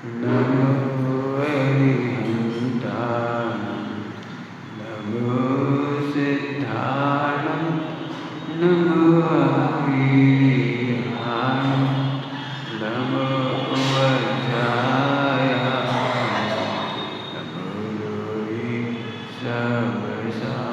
नमो अरिहन्ताणं नमो सिद्धाणं नमो अवीर्याणं नमो वज्राय नमो लोहि सर्वसाहु।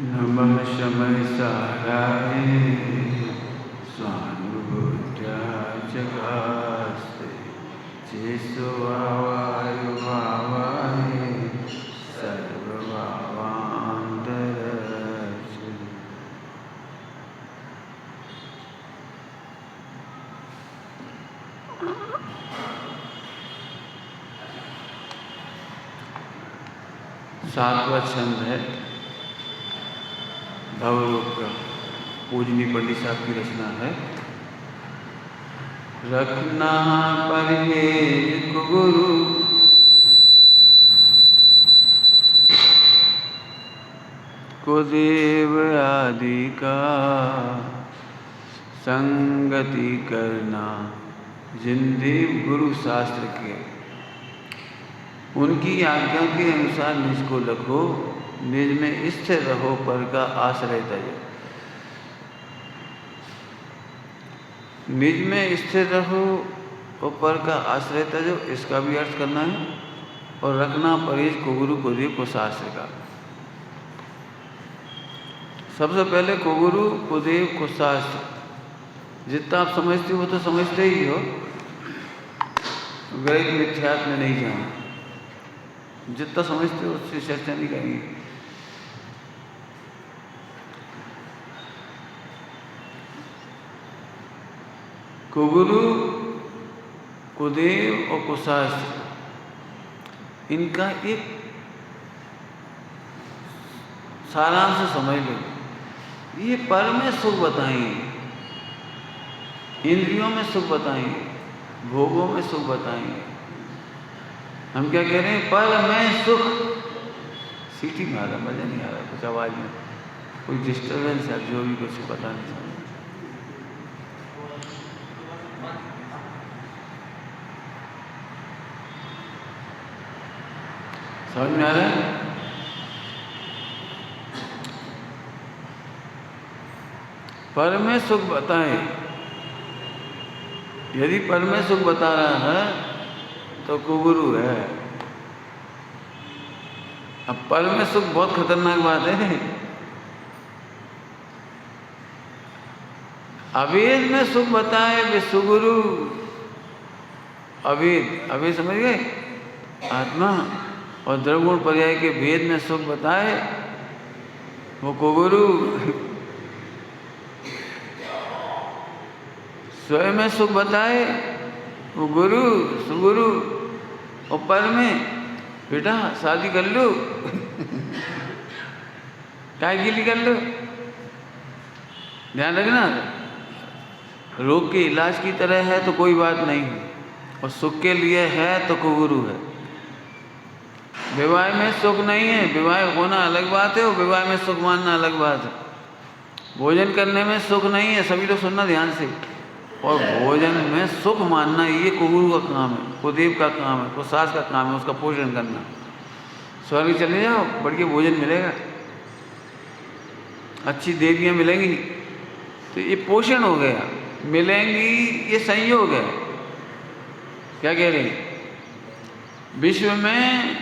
नमः शमय साराय स्वानुभूत्याय जगास्ते चेष्टवायुभावाय सर्वभावान्तरस्य। सातवां छंद है भवरोग का, पूजनी पंडित साहब की रचना है। रखना परहेज को गुरु को देव आदि का, संगति करना जिनदेव गुरु शास्त्र के, उनकी आज्ञा के अनुसार निज को लखो, निज में स्थिर रहो, पर का आश्रय तजो। निज में स्थिर रहो और पर का आश्रय तजो, इसका भी अर्थ करना है। और रखना परहेज को गुरु को देव को शास्त्र का। सबसे पहले को गुरु को देव को शास्त्र, जितना आप समझते हो तो समझते ही हो, गैर मिथ्यात्व में नहीं जाना। जितना समझते हो उससे चर्चा नहीं करेंगे। को गुरु को देव और को शास्त्र, इनका एक सारांश समझ लो। ये पर में सुख बताएंगे, इंद्रियों में सुख बताएंगे, भोगों में सुख बताएंगे। हम क्या कह रहे हैं? पर में सुख। सीटी में आ रहा, मजा नहीं आ रहा, कुछ आवाज में कोई डिस्टर्बेंस है, जो भी कुछ पता नहीं समझ। समझ में आ रहा है? पर में सुख बताए। यदि पर में सुख बता रहा है तो कुगुरु है। अब पर में सुख बहुत खतरनाक बात है। अवेद में सुख बताए वे सुगुरु। अवेद, अवेद समझ गए? आत्मा। और द्रवगुण पर्याय के भेद में सुख बताए वो कुगुरु। स्वयं में सुख बताए वो गुरु, सुगुरु। और पर में बेटा शादी कर लो काय के लिए कर लो? ध्यान रखना, रोग के इलाज की तरह है तो कोई बात नहीं है, और सुख के लिए है तो कुगुरु है। विवाह में सुख नहीं है, विवाह होना अलग बात है और विवाह में सुख मानना अलग बात है। भोजन करने में सुख नहीं है, सभी लोग सुनना ध्यान से, और भोजन में सुख मानना ये कुगुरु का काम है, कुदेव का काम है, कुसास का काम है, उसका पोषण करना। स्वर्ग चले जाओ, बढ़िया भोजन मिलेगा, अच्छी देवियाँ मिलेंगी, तो ये पोषण हो गया, मिलेंगी, ये संयोग है। क्या कह रहे हैं? विश्व में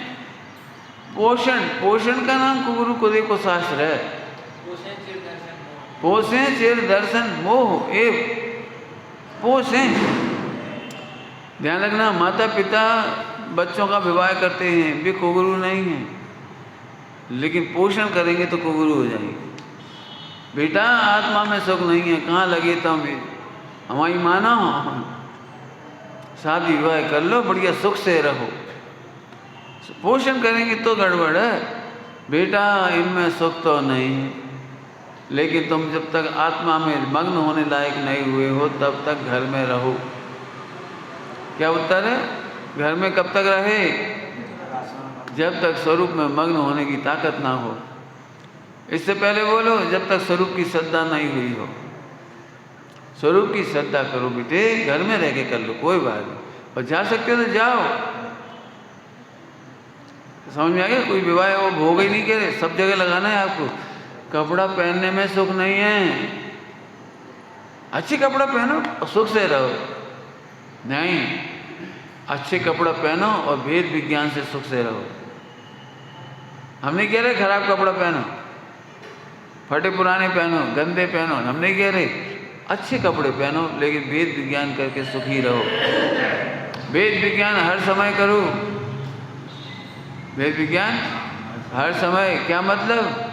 पोषण, पोषण का नाम कुगुरु कुदेव को शास्त्र है। पोषें चिर दर्शन मोह एव पोषें। ध्यान रखना, माता पिता बच्चों का विवाह करते हैं, वे कुगुरु नहीं हैं, लेकिन पोषण करेंगे तो कुगुरु हो जाएंगे। बेटा आत्मा में सुख नहीं है, कहाँ लगे तुम, हमारी माना हो, शादी विवाह कर लो, बढ़िया सुख से रहो। पोषण करेंगे तो गड़बड़ है, बेटा इनमें सुख तो नहीं है, लेकिन तुम जब तक आत्मा में मग्न होने लायक नहीं हुए हो तब तक घर में रहो। क्या उत्तर है? घर में कब तक रहे? जब तक स्वरूप में मग्न होने की ताकत ना हो। इससे पहले बोलो, जब तक स्वरूप की श्रद्धा नहीं हुई हो। स्वरूप की श्रद्धा करो बेटे, घर में रह के कर लो, कोई बात नहीं, और जा सकते हो तो जाओ। समझ में आ गया? कोई विवाह वो भोग ही नहीं कह रहे, सब जगह लगाना है आपको। कपड़ा पहनने में सुख नहीं है, अच्छे कपड़ा पहनो और सुख से रहो। नहीं, अच्छे कपड़ा पहनो और वेद विज्ञान से सुख से रहो। हम नहीं कह रहे खराब कपड़ा पहनो, फटे पुराने पहनो, गंदे पहनो, हम नहीं कह रहे, अच्छे कपड़े पहनो, लेकिन वेद विज्ञान करके सुखी रहो। वेद विज्ञान हर समय करो, वेद विज्ञान हर समय। क्या मतलब?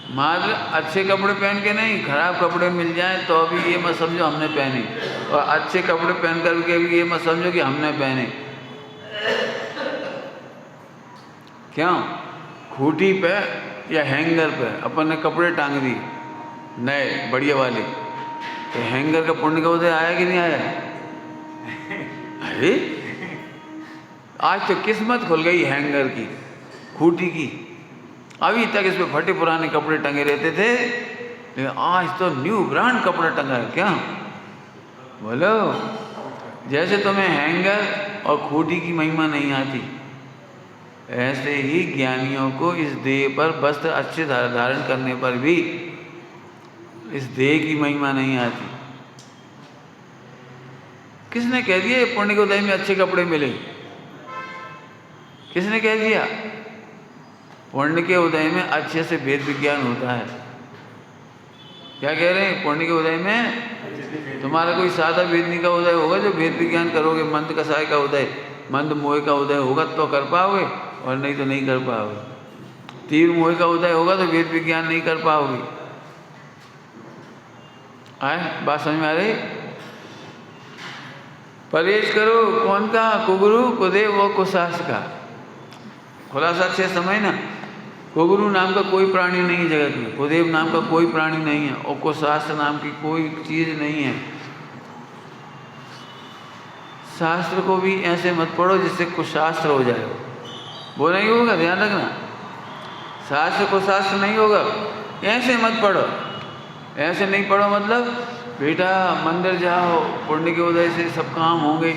मात्र अच्छे कपड़े पहन के नहीं, खराब कपड़े मिल जाएं तो अभी ये मत समझो हमने पहने, और अच्छे कपड़े पहन कर के भी ये मत समझो कि हमने पहने। क्यों? खूंटी पे या हैंगर पे अपन ने कपड़े टांग दिए नए बढ़िया वाले, तो हैंगर का पुण्य का उदय आया कि नहीं आया? अरे आज तो किस्मत खुल गई हैंगर की, खूंटी की। अभी तक इस पे फटे पुराने कपड़े टंगे रहते थे, लेकिन आज तो न्यू ब्रांड कपड़ा टंगा है। क्या बोलो? जैसे तुम्हें हैंगर और खूंटी की महिमा नहीं आती, ऐसे ही ज्ञानियों को इस देह पर वस्त्र अच्छे धारण करने पर भी इस देह की महिमा नहीं आती। किसने कह दिया ये पुण्य के उदय में अच्छे कपड़े मिले? किसने कह दिया? पुण्य के उदय में अच्छे से वेद विज्ञान होता है। क्या कह रहे हैं? पुण्य के उदय में तुम्हारा कोई सादा वेदनी का उदय होगा जो वेद विज्ञान करोगे, मंद कसाय का उदय, मंद मोह का उदय होगा तो कर पाओगे, और नहीं तो नहीं कर पाओगे। तीर मोह का उदय होगा तो वेद विज्ञान नहीं कर पाओगे। आए बात समझ में आ रही? परहेज करो कौन का? कुगुरु कुदेव व कुशास का। खुलासा अच्छे समय ना, कुगुरु नाम का कोई प्राणी नहीं है जगत में, कुदेव नाम का कोई प्राणी नहीं है, और कुशास्त्र नाम की कोई चीज नहीं है। शास्त्र को भी ऐसे मत पढ़ो जिससे कुशास्त्र हो जाए, वो नहीं होगा, ध्यान रखना। शास्त्र कुशास्त्र नहीं होगा, ऐसे मत पढ़ो। ऐसे नहीं पढ़ो मतलब बेटा मंदिर जाओ, पुण्य के उदय से सब काम होंगे।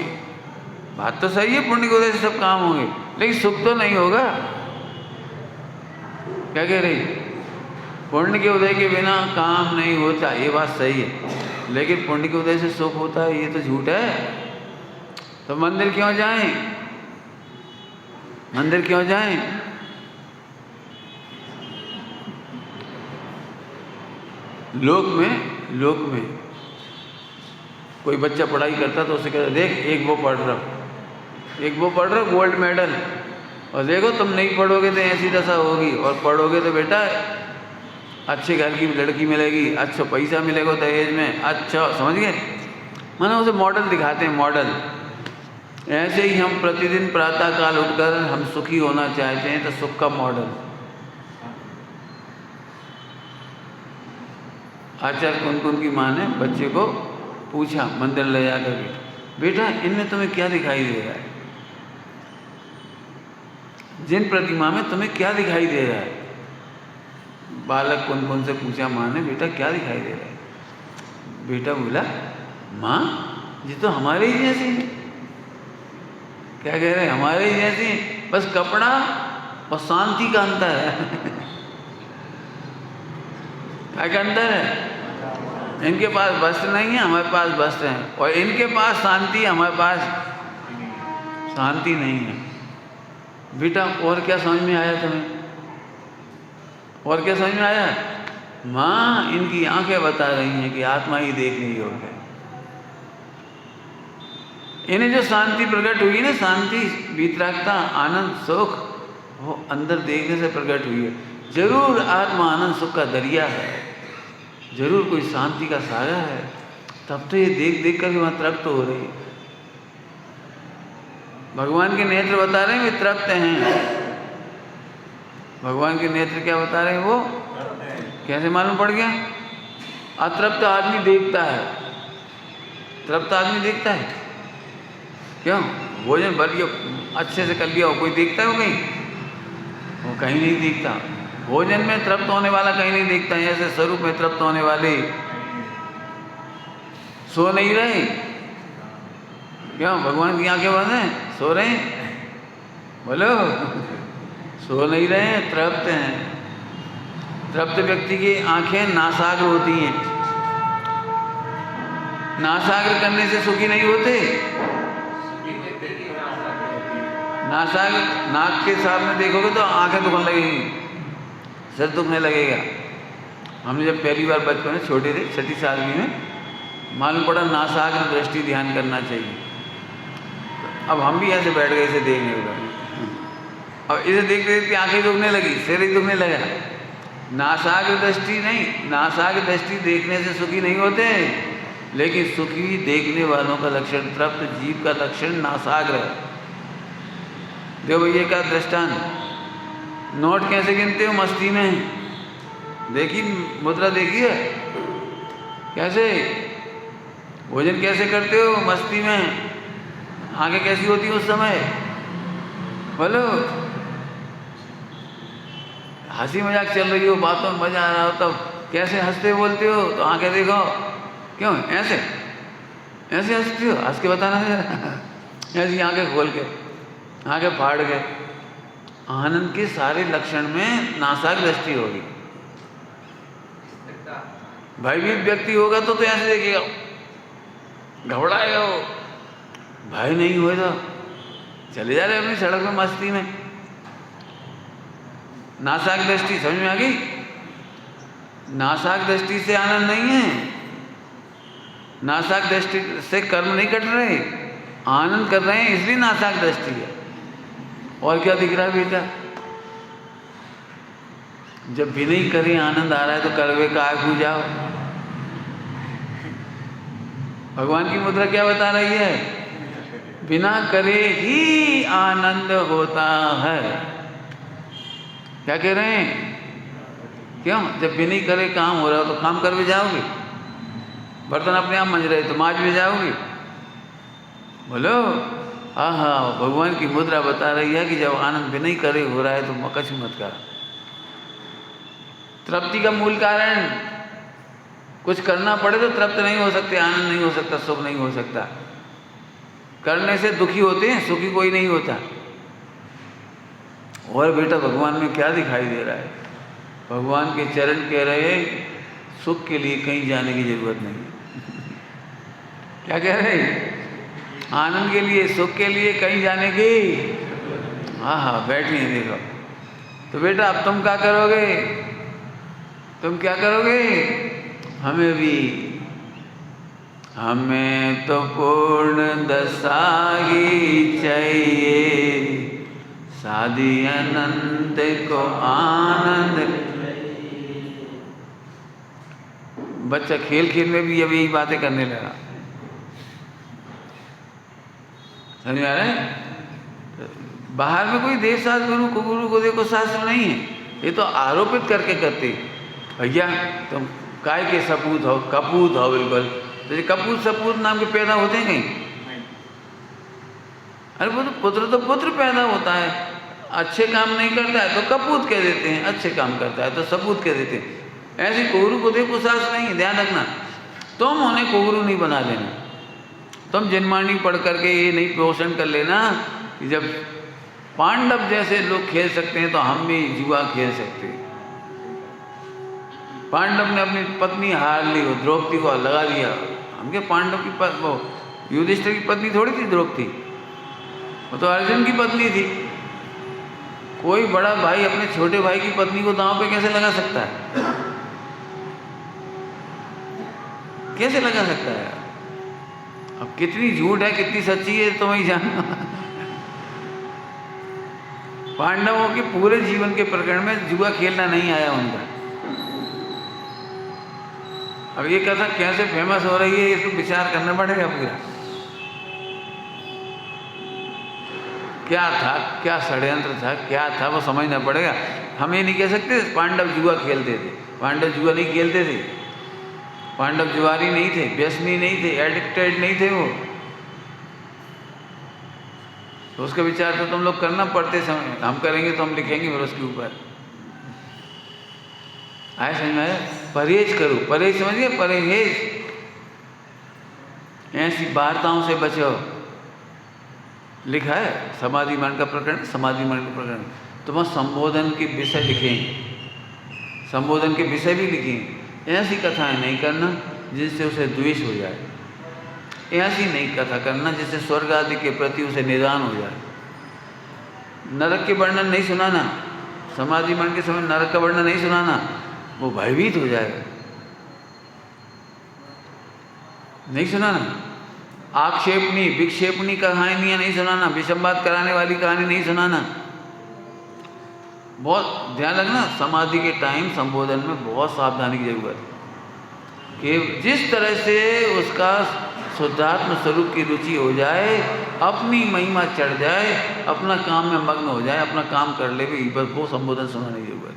बात तो सही है, पुण्य के उदय से सब काम होंगे, लेकिन सुख तो नहीं होगा। क्या कह रही? पुण्य के उदय के बिना काम नहीं होता, ये बात सही है, लेकिन पुण्य के उदय से सुख होता है, ये तो झूठ है। तो मंदिर क्यों जाएं? मंदिर क्यों जाएं? लोक में कोई बच्चा पढ़ाई करता तो उसे कहता देख एक वो पढ़ रहा गोल्ड मेडल, और देखो तुम नहीं पढ़ोगे तो ऐसी दशा होगी, और पढ़ोगे तो बेटा अच्छे घर की लड़की मिलेगी, अच्छा पैसा मिलेगा दहेज में, अच्छा समझ गए? माना उसे मॉडल दिखाते हैं, मॉडल। ऐसे ही हम प्रतिदिन प्रातः काल उठकर हम सुखी होना चाहते हैं तो सुख का मॉडल। आचार्य कुन की माँ ने बच्चे को पूछा मंदिर ले जाकर के, बेटा इनमें तुम्हें क्या दिखाई दे रहा है? जिन प्रतिमा में तुम्हें क्या दिखाई दे रहा है? बालक कुन से पूछा माँ ने, बेटा क्या दिखाई दे रहा है? बेटा बोला, माँ ये तो हमारे ही जैसे हैं। क्या कह रहे हैं? हमारे ही जैसे हैं, बस कपड़ा और शांति का अंतर है। क्या अंतर है? इनके पास वस्त्र नहीं है, हमारे पास वस्त्र हैं, और इनके पास शांति, हमारे पास शांति नहीं है। बेटा और क्या समझ में आया तुम्हें? और क्या समझ में आया? माँ इनकी आंखें बता रही हैं कि आत्मा ही देखने योग्य है। इन्हें जो शांति प्रकट हुई ना, शांति, वीतरागता, आनंद, सुख, वो अंदर देखने से प्रकट हुई है। जरूर आत्मा आनंद सुख का दरिया है, जरूर कोई शांति का सागर है, तब तो ये देख देख कर वहाँ तृप्त हो रही है। भगवान के नेत्र बता रहे हैं वे तृप्त हैं। भगवान के नेत्र क्या बता रहे हैं? वो कैसे मालूम पड़ गया? अतृप्त आदमी देखता है, तृप्त आदमी देखता है क्यों? भोजन भर लिया, अच्छे से कर लिया हो, कोई देखता है वो कहीं? वो कहीं नहीं दिखता। भोजन में तृप्त होने वाला कहीं नहीं दिखता है। ऐसे स्वरूप में तृप्त होने वाले सो नहीं रहे क्यों? भगवान की आंखें बंद हैं, सो रहे हैं? बोलो, सो नहीं रहे हैं, तृप्त हैं। तृप्त व्यक्ति की आंखें नासाग्र होती हैं। नासाग्र करने से सुखी नहीं होते। नासाग्र, नाक के सामने देखोगे तो आंखें दुखने लगेगी, सिर दुखने लगेगा। हमने जब पहली बार बचपन में छोटे थे, 6ठी 7वीं में, मालूम पड़ा नासाग्र दृष्टि ध्यान करना चाहिए। अब हम भी ऐसे बैठ गए इसे देखने को, अब इसे देखते देखते आंखें दुखने लगी, सिर ही दुखने लगा। नासाग्र दृष्टि नहीं, नासाग्र दृष्टि देखने से सुखी नहीं होते, लेकिन सुखी देखने वालों का लक्षण, तृप्त जीव का लक्षण नासाग्र है। देखो भैया का दृष्टांत, नोट कैसे गिनते हो? मस्ती में। देखी मुद्रा देखी है कैसे? भोजन कैसे करते हो? मस्ती में। आंखें कैसी होती है उस समय? बोलो, हंसी मजाक चल रही हो, बातों में मजा आ रहा हो, तब कैसे हंसते बोलते हो? तो आंखें देखो, क्यों ऐसे ऐसे हंसती हो? हंस के बताना जरा। ऐसी आंखें खोल के, आंखें फाड़ के। आनंद के सारे लक्षण में नासाग्र दृष्टि होगी। भयभीत व्यक्ति होगा तो ऐसे देखेगा, घबराएगा वो। भय नहीं हुए तो चले जा रहे अपनी सड़क में मस्ती में। नासाग्र दृष्टि समझ में आ गई? नासाग्र दृष्टि से आनंद नहीं है। नासाग्र दृष्टि से कर्म नहीं कट रहे, आनंद कर रहे हैं, इसलिए नासाग्र दृष्टि है। और क्या दिख रहा है बेटा? जब भी नहीं करे आनंद आ रहा है तो करवे काय पूजाओ। भगवान की मुद्रा क्या बता रही है? बिना करे ही आनंद होता है। क्या कह रहे हैं? क्यों? जब भी नहीं करे काम हो रहा हो तो काम कर भी जाओगे। बर्तन अपने आप मंज रहे तो माज भी जाओगे। बोलो, हाँ हाँ, भगवान की मुद्रा बता रही है कि जब आनंद भी नहीं करे हो रहा है तो मकच मत कर। तृप्ति का मूल कारण, कुछ करना पड़े तो तृप्त नहीं हो सकते, आनंद नहीं हो सकता, सुख नहीं हो सकता। करने से दुखी होते हैं, सुखी कोई नहीं होता। और बेटा भगवान में क्या दिखाई दे रहा है? भगवान के चरण कह रहे हैं सुख के लिए कहीं जाने की जरूरत नहीं। क्या कह रहे हैं? आनंद के लिए, सुख के लिए कहीं जाने की, हाँ हाँ बैठिए देखो। तो बेटा अब तुम क्या करोगे? तुम क्या करोगे? हमें भी, हमें तो पूर्ण दशा ही चाहिए, साधी अनंत को आनंद। बच्चा खेल खेल में भी अब यही बातें करने लगा। समझ में आ रहा है? बाहर में कोई देव शास्त्र गुरु को देखो शास्त्र नहीं है, ये तो आरोपित करके करते। भैया तुम काय के सपूत हो, कपूत हो बिल्कुल। तो ये कपूत सपूत नाम के पैदा होते हैं कहीं? अरे वो तो पुत्र पैदा होता है। अच्छे काम नहीं करता है तो कपूत कह देते हैं, अच्छे काम करता है तो सपूत कह देते हैं। ऐसी कोहरू को देखो सास नहीं, ध्यान रखना। तुम उन्हें कोहरू नहीं बना लेना। तुम जिनमानी पढ़ करके ये नहीं पोषण कर लेना कि जब पांडव जैसे लोग खेल सकते हैं तो हम भी जुआ खेल सकते हैं। पांडव ने अपनी पत्नी हार ली, वो द्रौपदी को लगा दिया। हम क्या पांडव की वो युधिष्ठिर की पत्नी थोड़ी थी द्रौपदी, वो तो अर्जुन की पत्नी थी। कोई बड़ा भाई अपने छोटे भाई की पत्नी को दांव पे कैसे लगा सकता है? कैसे लगा सकता है? अब कितनी झूठ है कितनी सच्ची है तो मैं जानना। पांडवों के पूरे जीवन के प्रकरण में जुआ खेलना नहीं आया उनका। अब ये कथा कैसे फेमस हो रही है ये तो विचार करना पड़ेगा पूरा। क्या था, क्या षड्यंत्र था, क्या था वो समझना पड़ेगा। हम ये नहीं कह सकते पांडव जुआ खेलते थे। पांडव जुआ नहीं खेलते थे। पांडव जुआरी नहीं थे, व्यसनी नहीं थे, एडिक्टेड नहीं थे वो। तो उसका विचार तो तुम लोग करना पड़ते समय। हम करेंगे तो हम लिखेंगे फिर उसके ऊपर। आए समझ में आया? परहेज करो, परहेज समझिए, परहेज। ऐसी वार्ताओं से बचो। लिखा है समाधि मरण का प्रकरण, समाधि मरण का प्रकरण। तो वहाँ संबोधन के विषय लिखें, संबोधन के विषय भी लिखें। ऐसी कथाएं नहीं करना जिससे उसे द्वेष हो जाए। ऐसी नहीं कथा करना जिससे स्वर्ग आदि के प्रति उसे निदान हो जाए। नरक के वर्णन नहीं सुनाना, समाधि मरण के समय नरक का वर्णन नहीं सुनाना, वो भयभीत हो जाएगा। नहीं सुनाना। आक्षेपणी विक्षेपणी कहानियाँ नहीं सुनाना, विसंवाद कराने वाली कहानी नहीं सुनाना। बहुत ध्यान रखना, समाधि के टाइम संबोधन में बहुत सावधानी की जरूरत है कि जिस तरह से उसका शुद्धात्म स्वरूप की रुचि हो जाए, अपनी महिमा चढ़ जाए, अपना काम में मग्न हो जाए, अपना काम कर ले भी, बस वो संबोधन सुनाने की जरूरत है।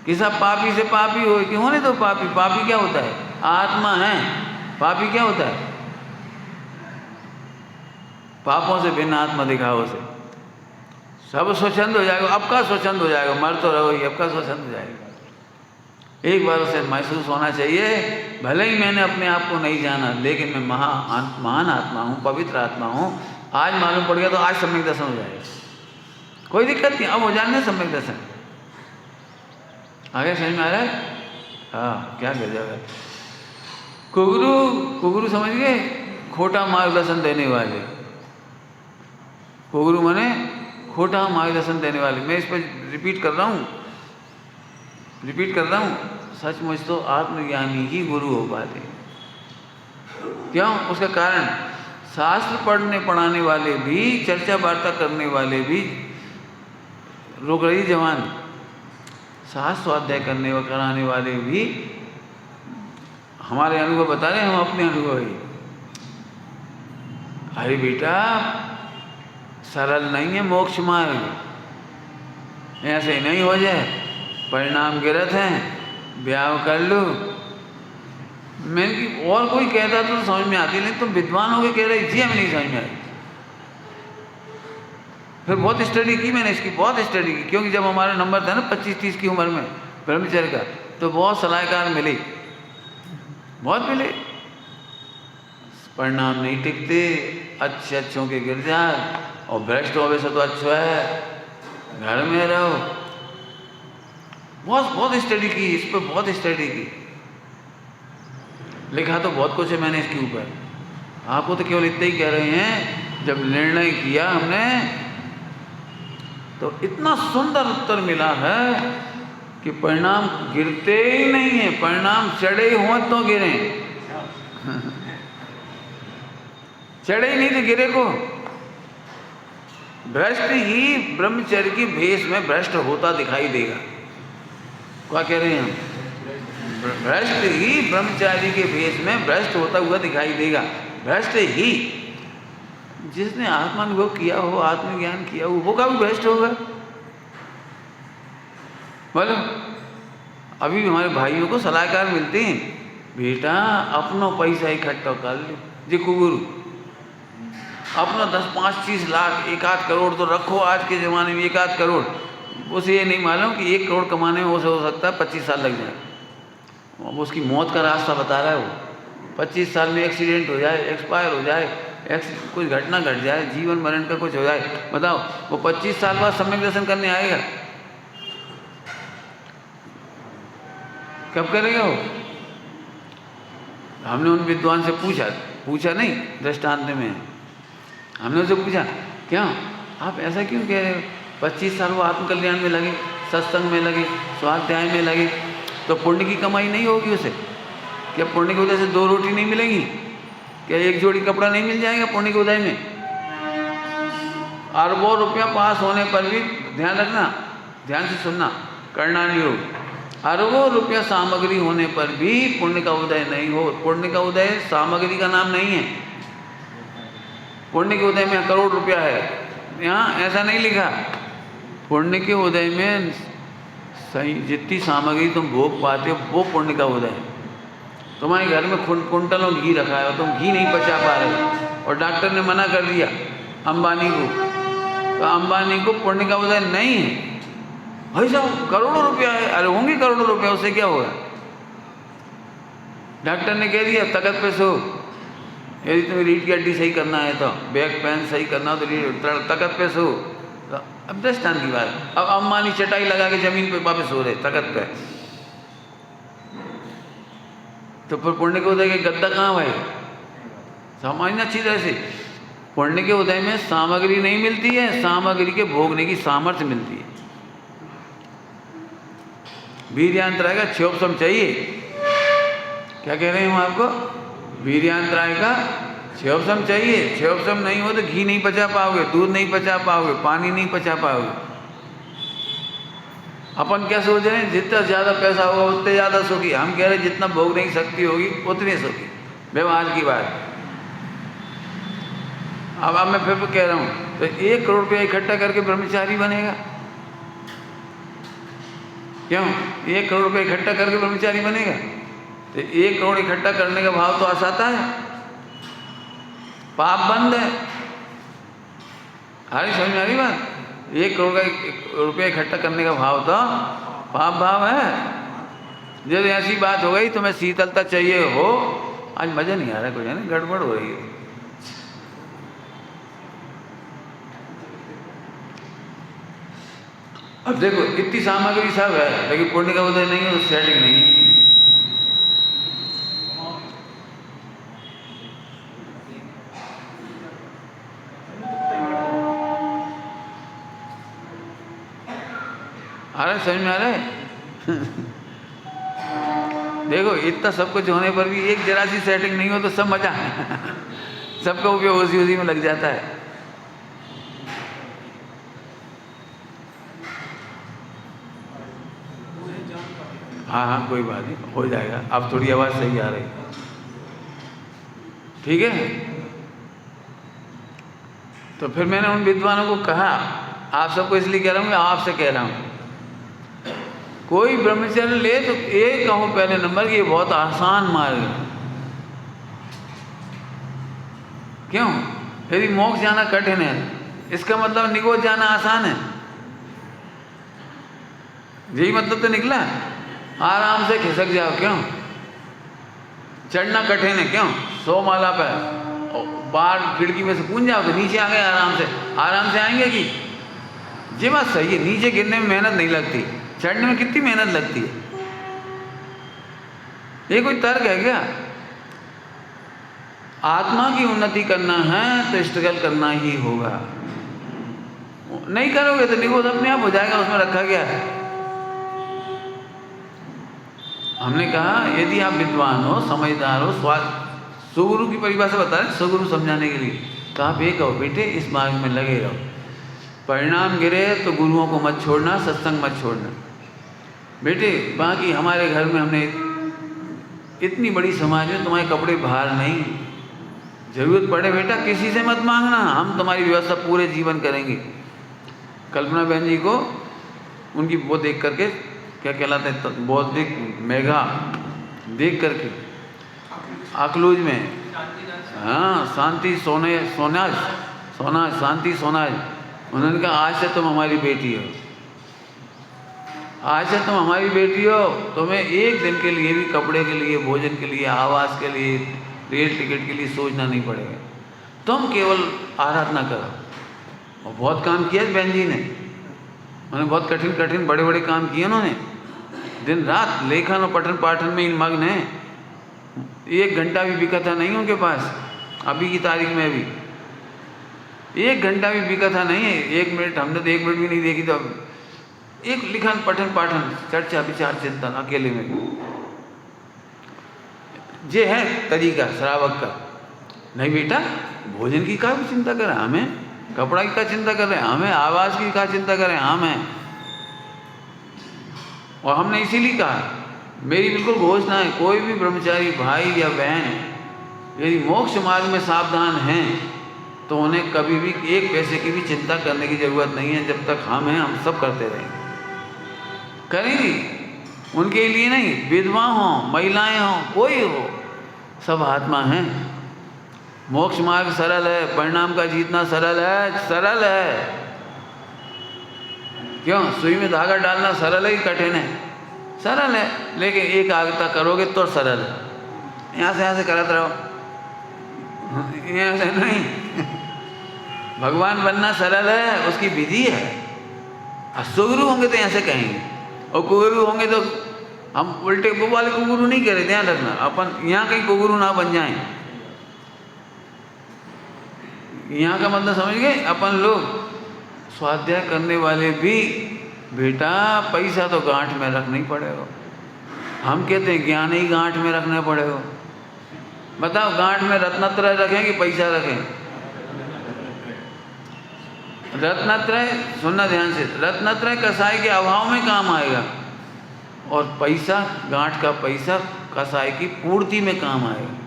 कि सब पापी से पापी हो कि होने तो पापी। पापी क्या होता है? आत्मा है। पापी क्या होता है? पापों से भिन्न आत्मा दिखाओ से सब स्वच्छंद हो जाएगा। अब का स्वच्छंद हो जाएगा? मर तो रहो ही, अब का स्वच्छंद हो जाएगा। एक बार उसे महसूस होना चाहिए, भले ही मैंने अपने आप को नहीं जाना, लेकिन मैं महान आत्मा हूँ, पवित्र आत्मा हूँ। आज मालूम पड़ गया तो आज सम्यक दर्शन हो जाएगा, कोई दिक्कत नहीं। अब हो जाने सम्यक दर्शन। आगे समझ में आ रहा है? हाँ, क्या गजब है। कुगुरु समझ गए? खोटा मार्गदर्शन देने वाले। कुगुरु माने खोटा मार्गदर्शन देने वाले। मैं इस पर रिपीट कर रहा हूँ। सचमुच तो आत्मज्ञानी ही गुरु हो पाते। क्यों? उसका कारण शास्त्र पढ़ने पढ़ाने वाले भी, चर्चा वार्ता करने वाले भी, रोक रही जवान, शास्त्र स्वाध्याय करने व कराने वाले भी हमारे अनुभव बता रहे हैं, हम अपने अनुभव ही। अरे बेटा, सरल नहीं है मोक्ष मार्ग, ऐसे नहीं हो जाए। परिणाम गिरत हैं, ब्याह कर लो। मैंने कि और कोई कहता तो समझ में आती, नहीं तुम विद्वान हो के कह रही थी, हमें नहीं समझ में आई। फिर बहुत स्टडी की मैंने इसकी, बहुत स्टडी की, क्योंकि जब हमारा नंबर था ना 25-30 की उम्र में ब्रह्मचर्य का, तो बहुत सलाहकार मिले, बहुत मिले। परिणाम नहीं टिकते, अच्छों के गिर जाए, और भ्रष्ट हो वैसे तो अच्छा है, घर में रहो। बहुत स्टडी की इस पर, बहुत स्टडी की। लिखा तो बहुत कुछ है मैंने इसके ऊपर, आपको तो केवल इतना ही कह रहे हैं। जब निर्णय किया हमने तो इतना सुंदर उत्तर मिला है कि परिणाम गिरते ही नहीं है, परिणाम चढ़े हों तो गिरे। चढ़े ही नहीं तो गिरे को। भ्रष्ट ही ब्रह्मचर्य की भेष में भ्रष्ट होता दिखाई देगा। क्या कह रहे हैं हम? भ्रष्ट ही ब्रह्मचारी के भेष में भ्रष्ट होता हुआ दिखाई देगा। भ्रष्ट ही जिसने आत्मानुभव किया हो, आत्मज्ञान किया हो, वो कभी भ्रष्ट होगा? बोलो, अभी हमारे भाइयों को सलाहकार मिलते हैं, बेटा अपना पैसा इकट्ठा कर ले जी गुरु, अपना 10-5-30 लाख 1-8 करोड़ तो रखो। आज के ज़माने में 1-8 करोड़, उसे ये नहीं मालूम कि 1 करोड़ कमाने में उसे हो सकता है 25 साल लग जाए। अब उसकी मौत का रास्ता बता रहा है वो। 25 साल में एक्सीडेंट हो जाए, एक्सपायर हो जाए, कोई घटना घट जाए, जीवन मरण का कुछ हो जाए, बताओ वो 25 साल बाद सम्यक दर्शन करने आएगा? कब करेगा वो? हमने उन विद्वान से पूछा नहीं, दृष्टांत में हमने उनसे पूछा, क्या आप ऐसा क्यों कह रहे हो? 25 साल वो आत्मकल्याण में लगे, सत्संग में लगे, स्वाध्याय में लगे, तो पुण्य की कमाई नहीं होगी उसे? क्या पुण्य की वजह से 2 रोटी नहीं मिलेगी? क्या 1 जोड़ी कपड़ा नहीं मिल जाएगा पुण्य के उदय में? अरबों रुपया पास होने पर भी, ध्यान रखना, ध्यान से सुनना, करना नहीं हो, अरबों रुपया सामग्री होने पर भी पुण्य का उदय नहीं हो। पुण्य का उदय सामग्री का नाम नहीं है। पुण्य के उदय में करोड़ रुपया है, यहाँ ऐसा नहीं लिखा। पुण्य के उदय में सही जितनी सामग्री तुम भोग पाते हो वो पुण्य का उदय है। तुम्हारे घर में कुंटलों घी रखा है और तुम घी नहीं पचा पा रहे हो, और डॉक्टर ने मना कर दिया अंबानी को, तो अंबानी को पुण्य का उदय नहीं है। भाई साहब करोड़ों रुपया है, अरे होंगे करोड़ों रुपया, उससे क्या होगा? डॉक्टर ने कह दिया तकत पे सो, यदि तुम्हें रीढ़ की हड्डी सही करना है तो, बैक पेन सही करना हो तो तकत पे सो। तो अब दृष्टांत की बात, अब अंबानी चटाई लगा के जमीन पे वापस सो रहे तकत पे, तो फिर पुण्य के उदय के गद्दा कहाँ भाई? समझना अच्छी तरह से, पुण्य के उदय में सामग्री नहीं मिलती है, सामग्री के भोगने की सामर्थ्य मिलती है। वीर्यांतराय का क्षोभसम चाहिए। क्या कह रहे हैं हम आपको? वीर्यांतराय का क्षोभसम चाहिए। क्षोभसम नहीं हो तो घी नहीं पचा पाओगे, दूध नहीं पचा पाओगे, पानी नहीं पचा पाओगे। अपन क्या सोच रहे हैं? जितना ज़्यादा पैसा होगा उतने ज़्यादा सुखी। हम कह रहे हैं जितना भोगने की शक्ति होगी उतनी सुखी। व्यवहार की बात। अब मैं फिर कह रहा हूँ, तो 1 करोड़ रुपया इकट्ठा करके ब्रह्मचारी बनेगा? क्यों 1 करोड़ रुपये इकट्ठा करके ब्रह्मचारी बनेगा? तो 1 करोड़ इकट्ठा करने का भाव तो आसाता है, पाप बंद है। हारी समझ में आ रही बात? 1 करोड़ का रुपया इकट्ठा करने का भाव तो पाप भाव है। जब ऐसी बात हो गई तो मैं शीतलता चाहिए हो, आज मजा नहीं आ रहा, कुछ है ना, गड़बड़ हो रही है। अब देखो इतनी सामग्री सब है, लेकिन पुण्य का उदय नहीं है, तो सेटिंग नहीं। आ रहा है, समझ में आ रहा है? देखो इतना सब कुछ होने पर भी एक जरा सी सेटिंग नहीं हो तो सब मजा सबका उपयोग उसी में लग जाता है। हाँ कोई बात नहीं, हो जाएगा। अब थोड़ी आवाज़ सही आ रही, ठीक है। तो फिर मैंने उन विद्वानों को कहा, आप सबको इसलिए कह रहा हूँ, आपसे कह रहा हूँ, कोई ब्रह्मचर्य ले तो ये कहो पहले नंबर कि ये बहुत आसान मार्ग है। क्यों? यदि मोक्ष जाना कठिन है, इसका मतलब निगोज जाना आसान है। यही मतलब तो निकला। आराम से खिसक जाओ, क्यों? चढ़ना कठिन है, क्यों? 100 माला पे बाहर खिड़की में से कूद जाओ तो नीचे आ गए आराम से आएंगे कि? ये बात सही है, नीचे गिरने में मेहनत नहीं लगती, चढ़ने में कितनी मेहनत लगती है। ये कोई तर्क है क्या? आत्मा की उन्नति करना है तो स्ट्रगल करना ही होगा। नहीं करोगे तो निगोज अपने आप हो जाएगा, उसमें रखा गया है। हमने कहा यदि आप विद्वान हो, समझदार हो, सुगुरु की परिभाषा बता रहे, सुगुरु समझाने के लिए, तो आप ये कहो बेटे इस मार्ग में लगे रहो, परिणाम गिरे तो गुरुओं को मत छोड़ना, सत्संग मत छोड़ना। बेटे बाकी हमारे घर में हमने इतनी बड़ी समाज में तुम्हारे कपड़े बाहर नहीं, जरूरत पड़े बेटा किसी से मत मांगना, हम तुम्हारी व्यवस्था पूरे जीवन करेंगे। कल्पना बहन जी को उनकी वो देख करके क्या कहलाते हैं, बौद्धिक मेघा देख करके अकलूज में, हाँ शांति सोनाज शांति सोनाज, उन्होंने कहा आज से तुम हमारी बेटी हो, आज से तुम हमारी बेटी हो, तुम्हें एक दिन के लिए भी कपड़े के लिए, भोजन के लिए, आवास के लिए, रेल टिकट के लिए सोचना नहीं पड़ेगा, तुम केवल आराधना करो। और बहुत काम किया बहन जी ने, उन्होंने बहुत कठिन कठिन बड़े बड़े काम किए उन्होंने, दिन रात लेखन और पठन पाठन में इन मग्न हैं। 1 घंटा भी बिका था नहीं उनके पास, अभी की तारीख में भी 1 घंटा भी बिका था नहीं है। 1 मिनट, हमने तो 1 मिनट भी नहीं देखी। तो एक लिखन पठन पाठन चर्चा विचार चिंतन अकेले में, ये है तरीका श्रावक का। नहीं बेटा, भोजन की क्या चिंता करें, हमें कपड़ा की क्या चिंता कर रहे हैं, हमें आवास की क्या चिंता करें, हमें। और हमने इसीलिए कहा, मेरी बिल्कुल घोषणा है, कोई भी ब्रह्मचारी भाई या बहन यदि मोक्ष मार्ग में सावधान हैं तो उन्हें कभी भी 1 पैसे की भी चिंता करने की जरूरत नहीं है। जब तक हम हैं, हम सब करते रहेंगे, करेंगे। उनके लिए नहीं, विधवा हों, महिलाएं हों, कोई हो, सब आत्मा हैं। मोक्ष मार्ग सरल है, परिणाम का जीतना सरल है, सरल है। क्यों, सुई में धागा डालना सरल है कि कठिन है? सरल है, लेकिन एकाग्रता करोगे तो सरल है। यहाँ से करत रहो, यहाँ से नहीं। भगवान बनना सरल है, उसकी विधि है। सुगुरु होंगे तो यहाँ से कहेंगे, और कुगुरु होंगे तो हम उल्टे वो वाले कुगुरु नहीं करे, ध्यान रखना। अपन यहाँ कहीं कुगुरु ना बन जाएं। यहाँ का मतलब समझ गए? अपन लोग स्वाध्याय करने वाले भी, बेटा पैसा तो गांठ में रखना ही पड़ेगा। हम कहते हैं ज्ञान ही गांठ में रखना पड़ेगा। बताओ, गांठ में रत्नत्रय रखें कि पैसा रखें? रत्नत्रय, सुनना ध्यान से, रत्नत्रय कसाई के अभाव में काम आएगा, और पैसा, गांठ का पैसा कसाई की पूर्ति में काम आएगा।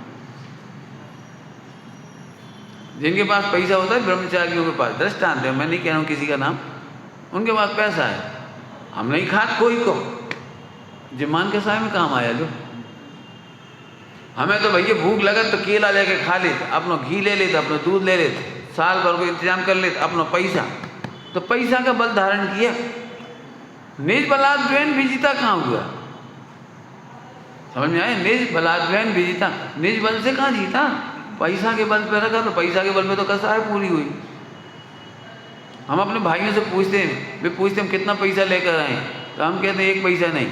जिनके पास पैसा होता है, ब्रह्मचारियों के पास, दृष्टांत है, मैं नहीं कह रहा हूँ किसी का नाम, उनके पास पैसा है, हम नहीं खाते कोई को, जिमान के साय में काम आया लो। हमें तो भैया भूख लगा तो केला लेके खा लेते, अपना घी ले लेते, अपना दूध ले लेते, साल भर को इंतजाम कर लेते, अपना पैसा, तो पैसा का बल धारण किया। निज बलाद्वयन विजिता कहाँ हुआ? समझ में आए? निज बलाद्वयन विजिता, निज बल से कहाँ जीता? पैसा के बल पे रखा, तो पैसा के बल पे तो कसाई पूरी हुई। हम अपने भाइयों से पूछते हैं, वे पूछते हैं कितना पैसा लेकर आए, तो हम कहते हैं 1 पैसा नहीं।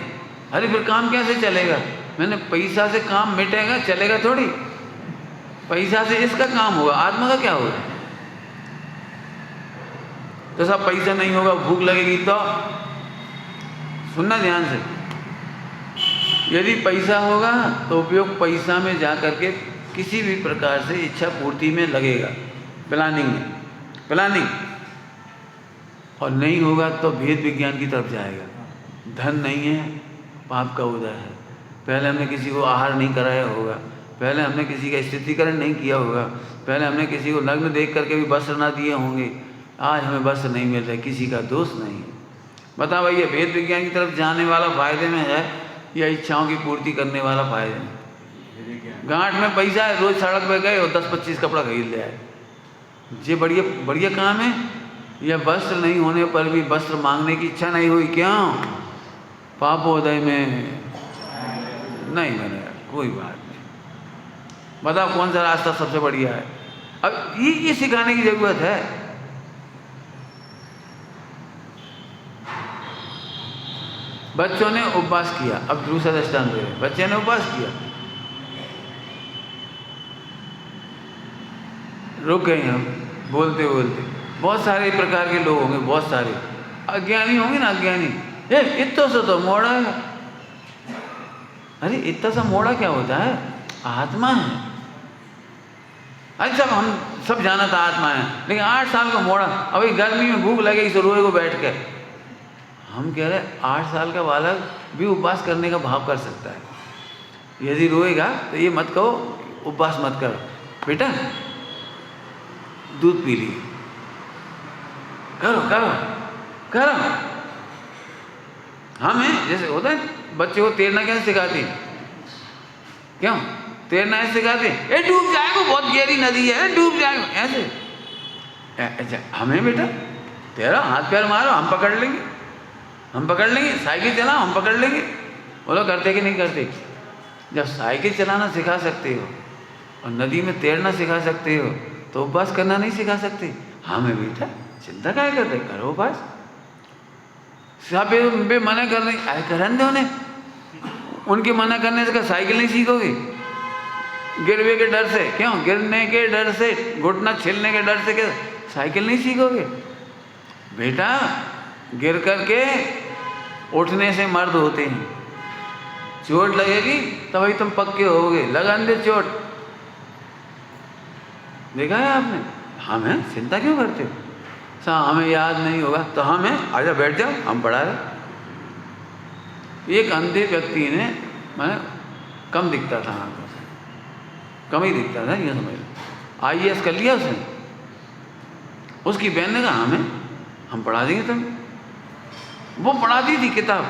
अरे फिर काम कैसे चलेगा? मैंने पैसा से काम मिटेगा, चलेगा थोड़ी। पैसा से इसका काम होगा, आत्मा का क्या होगा? तो सब पैसा नहीं होगा, भूख लगेगी तो, सुनना ध्यान से, यदि पैसा होगा तो उपयोग पैसा में जा करके किसी भी प्रकार से इच्छा पूर्ति में लगेगा, प्लानिंग में, प्लानिंग। और नहीं होगा तो भेद विज्ञान की तरफ जाएगा। धन नहीं है, पाप का उदय है। पहले हमने किसी को आहार नहीं कराया होगा, पहले हमने किसी का स्थितिकरण नहीं किया होगा, पहले हमने किसी को नग्न देख करके भी वस्त्र ना दिए होंगे, आज हमें वस्त्र नहीं मिल रहे, किसी का दोष नहीं। बताओ भैया, भेद विज्ञान की तरफ जाने वाला फायदे में है या इच्छाओं की पूर्ति करने वाला फायदे में? गांठ में पैसा है, रोज सड़क पे गए और 10-25 कपड़ा खरीद ले आए, ये बढ़िया बढ़िया काम है। या वस्त्र नहीं होने पर भी वस्त्र मांगने की इच्छा नहीं हुई, क्यों? पापोदय में नहीं बनेगा, कोई बात नहीं। बताओ कौन सा रास्ता सबसे बढ़िया है? अब ये सिखाने की जरूरत है। बच्चों ने उपवास किया, अब दूसरा दृष्टांत दे, बच्चे ने उपवास किया, रुक गए हम बोलते बोलते। बहुत सारे प्रकार के लोग होंगे, बहुत सारे अज्ञानी होंगे ना, अज्ञानी, इतना सा तो मोड़ा है। अरे इतना सा मोड़ा क्या होता है? आत्मा है। अरे हम सब जाना था आत्मा है, लेकिन 8 साल का मोड़ा, अभी गर्मी में भूख लगेगी तो रोए को बैठ के। हम कह रहे 8 साल का बालक भी उपवास करने का भाव कर सकता है। यदि रोएगा तो ये मत कहो उपवास मत करो, बेटा दूध पी ली, करो करो करो। हमें जैसे होता है बच्चे को तैरना कैसे सिखाते हैं, क्यों तैरना ऐसे सिखाते हैं, ए डूब जाएगा, बहुत गहरी नदी है, डूब जाएगा, ऐसे। अच्छा हमें बेटा तैरो, हाथ पैर मारो, हम पकड़ लेंगे, हम पकड़ लेंगे, साइकिल चलाओ, हम पकड़ लेंगे। बोलो करते कि नहीं करते? जब साइकिल चलाना सिखा सकते हो और नदी में तैरना सिखा सकते हो तो उपवास करना नहीं सिखा सकते? हमें बेटा चिंता क्या करते, करो उपवास। बे मना कर रही, आए करन दो उन्हें, उनके मना करने से क्या साइकिल नहीं सीखोगे? गिरने के डर से, क्यों गिरने के डर से, घुटना छिलने के डर से क्या साइकिल नहीं सीखोगे? बेटा गिर करके उठने से मर्द होते हैं, चोट लगेगी तभी तुम पक्के होगे, लगन दे चोट। देखा है आपने? हमें चिंता क्यों करते हो? हमें याद नहीं होगा तो हमें आजा बैठ जाओ, हम पढ़ा रहे। एक अंधे व्यक्ति ने मैंने कम दिखता था, आंखों से कम ही दिखता था, ये समझ लो। IAS कर लिया उसने, उसकी बहन ने कहा हमें हम पढ़ा देंगे तुम्हें। वो पढ़ाती थी किताब,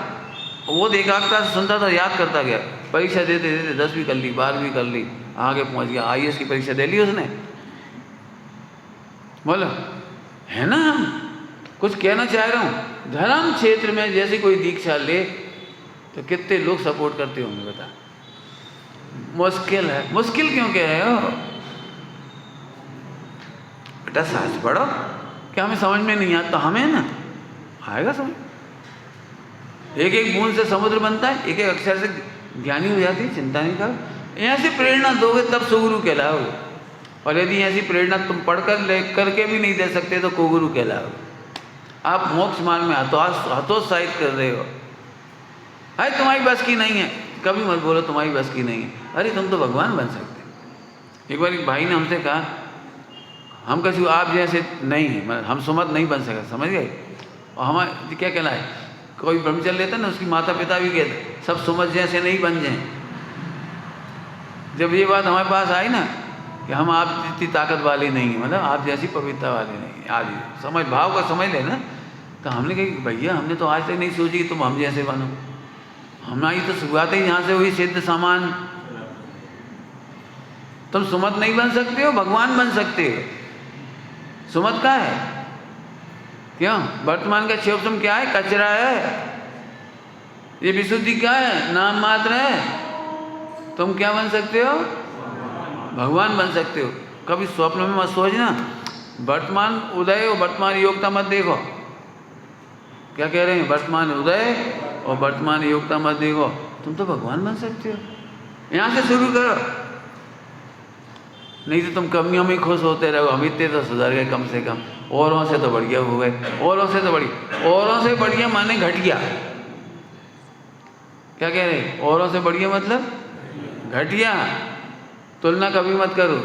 वो एकाग्रता से सुनता था, याद करता गया, परीक्षा देते देते 10वीं कर ली, 12वीं कर ली, आगे पहुंच गया, IAS की परीक्षा दे ली उसने। बोलो है ना, हम कुछ कहना चाह रहा हूँ, धर्म क्षेत्र में जैसी कोई दीक्षा ले तो कितने लोग सपोर्ट करते होंगे बता? मुश्किल है, मुश्किल क्यों कह रहे हो बेटा? साथ पढ़ो, क्या हमें समझ में नहीं आता? तो हमें ना आएगा समझ। एक एक बूंद से समुद्र बनता है, एक एक अक्षर से ज्ञानी हो जाती है, चिंता नहीं करो। ऐसी प्रेरणा दोगे तब सुगुरु कहलाओगे, और यदि ऐसी प्रेरणा तुम पढ़कर ले करके भी नहीं दे सकते तो कुगुरु कहलाओगे। आप मोक्ष मार्ग में हतोत्साहित कर रहे हो, अरे तुम्हारी बस की नहीं है, कभी मत बोलो तुम्हारी बस की नहीं है, अरे तुम तो भगवान बन सकते। एक बार एक भाई ने हमसे कहा, हम कभी आप जैसे नहीं हैं, मतलब हम सुमत नहीं बन सके, समझ गए? और हमारे क्या कहना है, कोई ब्रह्मचर्य लेता ना, उसकी माता पिता भी कहते सब सुमत जैसे नहीं बन जाए। जब ये बात हमारे पास आई ना कि हम आप जितनी ताकत वाले नहीं हैं, मतलब आप जैसी पवित्रता वाले नहीं, आज समझ भाव का समझ लेना, तो हमने कहा भैया हमने तो आज तक नहीं सोची कि तुम हम जैसे बनो, हमारी तो शुरुआत ही यहाँ से हुई सिद्ध सामान। तुम सुमत नहीं बन सकते हो, भगवान बन सकते हो। सुमत का है क्यों? वर्तमान का क्षेत्रम क्या है? कचरा है। ये विशुद्धि क्या है? नाम मात्र है। तुम क्या बन सकते हो? भगवान बन सकते हो। कभी स्वप्न में मत सोचना वर्तमान उदय और वर्तमान योग्यता मत देखो। क्या कह रहे हैं? वर्तमान उदय और वर्तमान योग्यता मत देखो, तुम तो भगवान बन सकते हो। यहाँ से शुरू करो, नहीं तो तुम कमियों में खुश होते रहो। हम इतने तो सुधर गए कम से कम, औरों से तो बढ़िया हो गए, औरों से तो बढ़िया, औरों से बढ़िया माने घटिया। क्या कह रहे हैं? औरों से बढ़िया मतलब घटिया। तुलना कभी मत करो,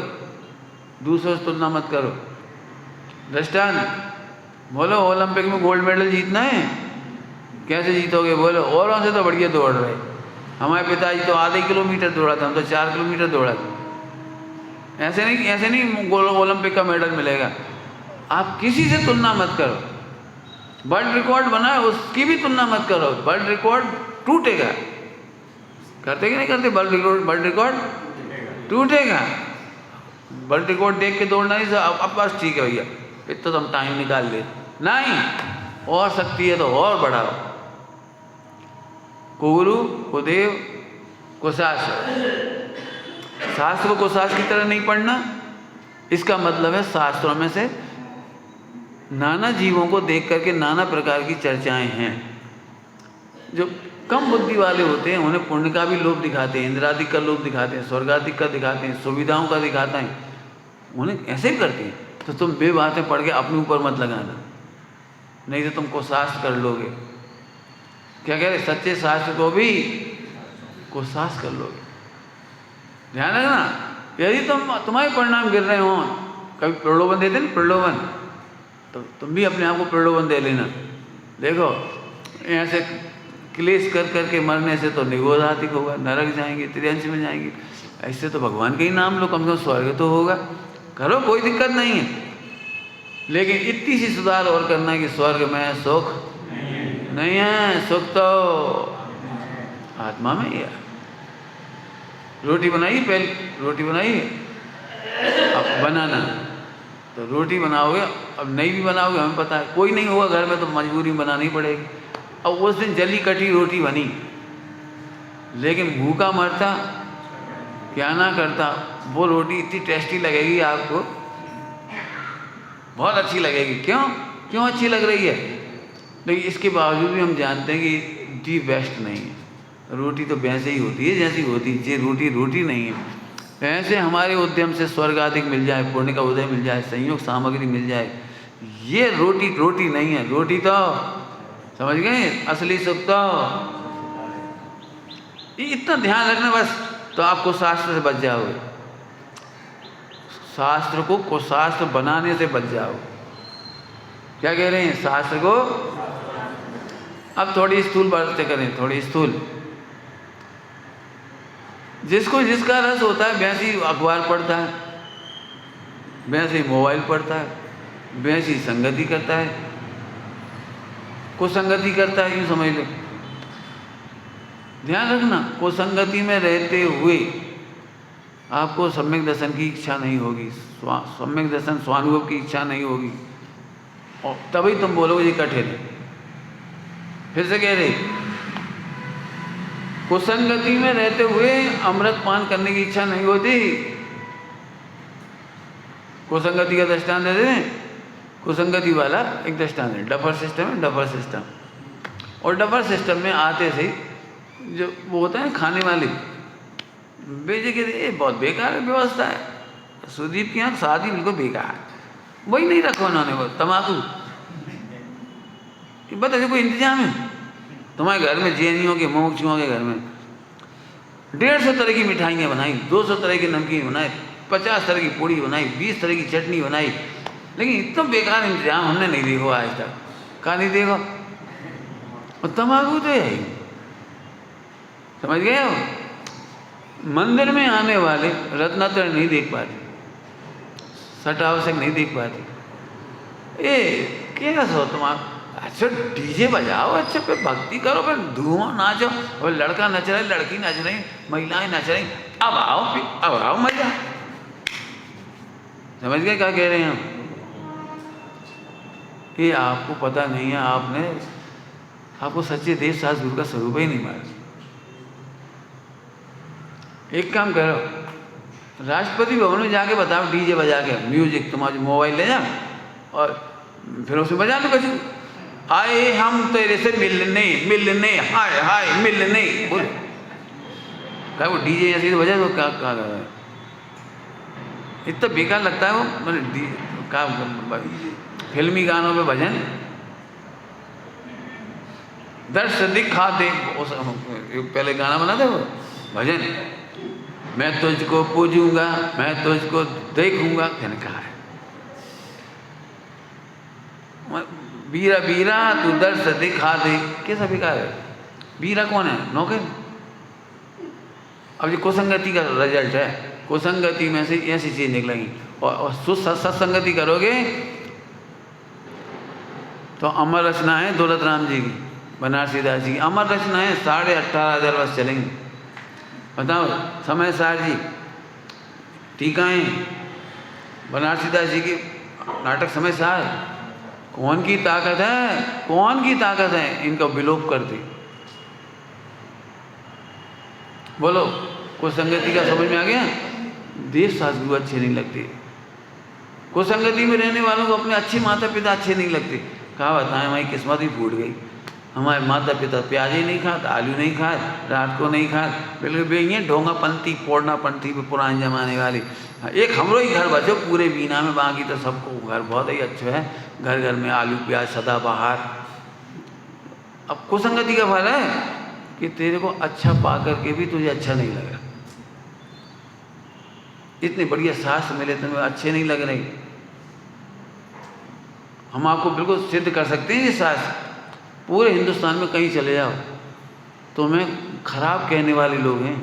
दूसरों से तुलना मत करो। दृष्टांत बोलो, ओलंपिक में गोल्ड मेडल जीतना है, कैसे जीतोगे? बोलो औरों से तो बढ़िया दौड़ रहे। हमारे पिताजी तो आधे किलोमीटर दौड़ा था, हम तो 4 किलोमीटर दौड़ा था। ऐसे नहीं ओलंपिक का मेडल मिलेगा। आप किसी से तुलना मत करो। वर्ल्ड रिकॉर्ड बना है उसकी भी तुलना मत करो, वर्ल्ड रिकॉर्ड टूटेगा। करते कि नहीं करते? वर्ल्ड रिकॉर्ड टूटेगा। वर्ल्ड रिकॉर्ड देख के दौड़ना नहीं, अब बस ठीक है भैया इतना तो हम टाइम निकाल ले, नहीं, और शक्ति है तो और बढ़ाओ। कुगुरु कुदेव कुशास्त्र, शास्त्र को कुशास्त्र की तरह नहीं पढ़ना। इसका मतलब है शास्त्रों में से नाना जीवों को देख करके नाना प्रकार की चर्चाएं हैं। जो कम बुद्धि वाले होते हैं उन्हें पुण्य का भी लोभ दिखाते हैं, इंद्रादिक का लोभ दिखाते हैं, स्वर्गादिक का दिखाते हैं, सुविधाओं का दिखाते हैं, उन्हें ऐसे ही करते हैं। तो तुम बेबातें पढ़ के अपने ऊपर मत लगाना, नहीं तो तुमको शास्त्र कर लोगे। क्या कह रहे? सच्चे शास्त्र को भी कुशास्त्र कर लोगे। ध्यान रखना, यदि तुम्हारे परिणाम गिर रहे हो, कभी प्रलोभन देते ना, प्रलोभन, तो तुम भी अपने आप को प्रलोभन दे लेना। देखो ऐसे क्लेश कर करके मरने से तो निगोधातिक होगा, नरक जाएंगे, त्रियंश में जाएंगे। ऐसे तो भगवान का ही नाम लो, कम से कम स्वर्ग तो होगा। करो, कोई दिक्कत नहीं है, लेकिन इतनी सी सुधार और करना कि स्वर्ग में सुख नहीं है, सुख तो आत्मा में ही है। रोटी बनाई, पहले रोटी बनाई, अब बनाना तो रोटी बनाओगे, अब नहीं भी बनाओगे हमें पता है, कोई नहीं होगा घर में तो मजबूरी में बनानी पड़ेगी। अब उस दिन जली कटी रोटी बनी, लेकिन भूखा मरता क्या ना करता, वो रोटी इतनी टेस्टी लगेगी आपको, बहुत अच्छी लगेगी। क्यों क्यों अच्छी लग रही है? लेकिन इसके बावजूद भी हम जानते हैं कि दी बेस्ट नहीं है। रोटी तो वैसे ही होती है जैसी होती है, ये रोटी रोटी नहीं है। ऐसे हमारे उद्यम से स्वर्ग आदि मिल जाए, पुण्य का उदय मिल जाए, संयोग सामग्री मिल जाए, ये रोटी रोटी नहीं है। रोटी तो समझ गए, असली सुख तो इतना ध्यान रखना बस, तो आपको शास्त्र से बच जाओगे। शास्त्र को कुशास्त्र बनाने से बच जाओ। क्या कह रहे हैं? शास्त्र को अब थोड़ी स्थूल बातें करें, थोड़ी स्थूल। जिसको जिसका रस होता है वैसे ही अखबार पढ़ता है, वैसे ही मोबाइल पढ़ता है, वैसे ही संगति करता है, कुसंगति करता है, यूँ समझ लो। ध्यान रखना, कुसंगति में रहते हुए आपको सम्यक दर्शन की इच्छा नहीं होगी, सम्यक दर्शन स्वानुभव की इच्छा नहीं होगी, और तभी तुम बोलोगे ये कठिन है। फिर से कह रहे, कुसंगति में रहते हुए अमृत पान करने की इच्छा नहीं होती। कुसंगति का दृष्टांत दे दें, कुसंगति वाला एक दृष्टांत है, डफर सिस्टम है, डफर सिस्टम। और डफर सिस्टम में आते से जो वो होता है खाने वाले, बेचे के ये बहुत बेकार व्यवस्था है, सुदीप के यहाँ शादी बिल्कुल बेकार, वही नहीं रखो उन्होंने, वो तम्बाकू, बताइए कोई इंतजाम है तुम्हारे घर में? जैनियों के मोक्षियों के घर में 150 तरह की मिठाइयाँ बनाई, 200 तरह की नमकीन बनाए, 50 तरह की पूड़ी बनाई, 20 तरह की चटनी बनाई, लेकिन इतना बेकार इंतजाम हमने नहीं देखो आज तक। कहाँ नहीं देखो? और तम्बाकू तो है ही, समझ गए हो? मंदिर में आने वाले रत्नातर नहीं देख पाते, सट आवश्यक नहीं देख पाते। क्या सो तुम आप, अच्छा डीजे बजाओ, अच्छा फिर भक्ति करो, फिर धुआं नाचो, और लड़का नच रहा है, लड़की नच रही, महिलाएं नच रही, अब आओ मजा। समझ गए क्या कह रहे हैं हम? ये आपको पता नहीं है, आपको सच्चे देव शास्त्र गुरु का स्वरूप ही नहीं मालूम। एक काम करो, राष्ट्रपति भवन में जाके बताओ, डीजे बजा के म्यूजिक, तुम्हारा मोबाइल ले जाओ और फिर उसमें बजा लो कुछ, आए हम तेरे से मिलने हाय हाय मिलने, बोल क्या वो डीजे ऐसी तो बजा तो क्या कर रहा है? इतना बेकार लगता है वो, मतलब फिल्मी गानों पे भजन, दर्श दिखा दे, पहले गाना बना दे वो भजन, मैं तुझको पूजूंगा, मैं तुझको देखूंगा, कहने कहा है बीरा बीरा तू दर्श दिखा दे, कैसा बेकार है? बीरा कौन है? नौकर। अब ये कुसंगति का रिजल्ट है, कुसंगति में से ऐसी चीज निकलेंगी। और सत्संगति करोगे तो अमर रचना है दौलत राम जी की, बनारसी दास जी की अमर रचना है, 18,500 वर्ष चलेंगी। बताओ, समय सार जी टीकाएं, बनारसी दास जी की नाटक समय सार, कौन की ताकत है, कौन की ताकत है इनका विलोप कर दी। बोलो, कुसंगति का समझ में आ गया? देव शास्त्र गुरु अच्छे नहीं लगते, कुसंगति में रहने वालों को अपने अच्छे माता पिता अच्छे नहीं लगते। कहा बताएं, हमारी किस्मत ही फूट गई, हमारे माता पिता प्याज ही नहीं खाते, आलू नहीं खाते, रात को नहीं खाते, बिल्कुल बेइए ढोंगापंथी पोड़नापंथी पे पुराने जमाने वाली। एक हमरो ही घर बचो पूरे बीना में, बाकी तो सबको घर बहुत ही अच्छा है, घर घर में आलू प्याज सदाबहार। अब कुसंगति का फल है कि तेरे को अच्छा पा करके भी तुझे अच्छा नहीं लग रहा, इतने बढ़िया शास्त्र मिले तुम्हें अच्छे नहीं लग रहे। हम आपको बिल्कुल सिद्ध कर सकते हैं ये शास्त्र, पूरे हिंदुस्तान में कहीं चले जाओ तो हमें खराब कहने वाले लोग हैं,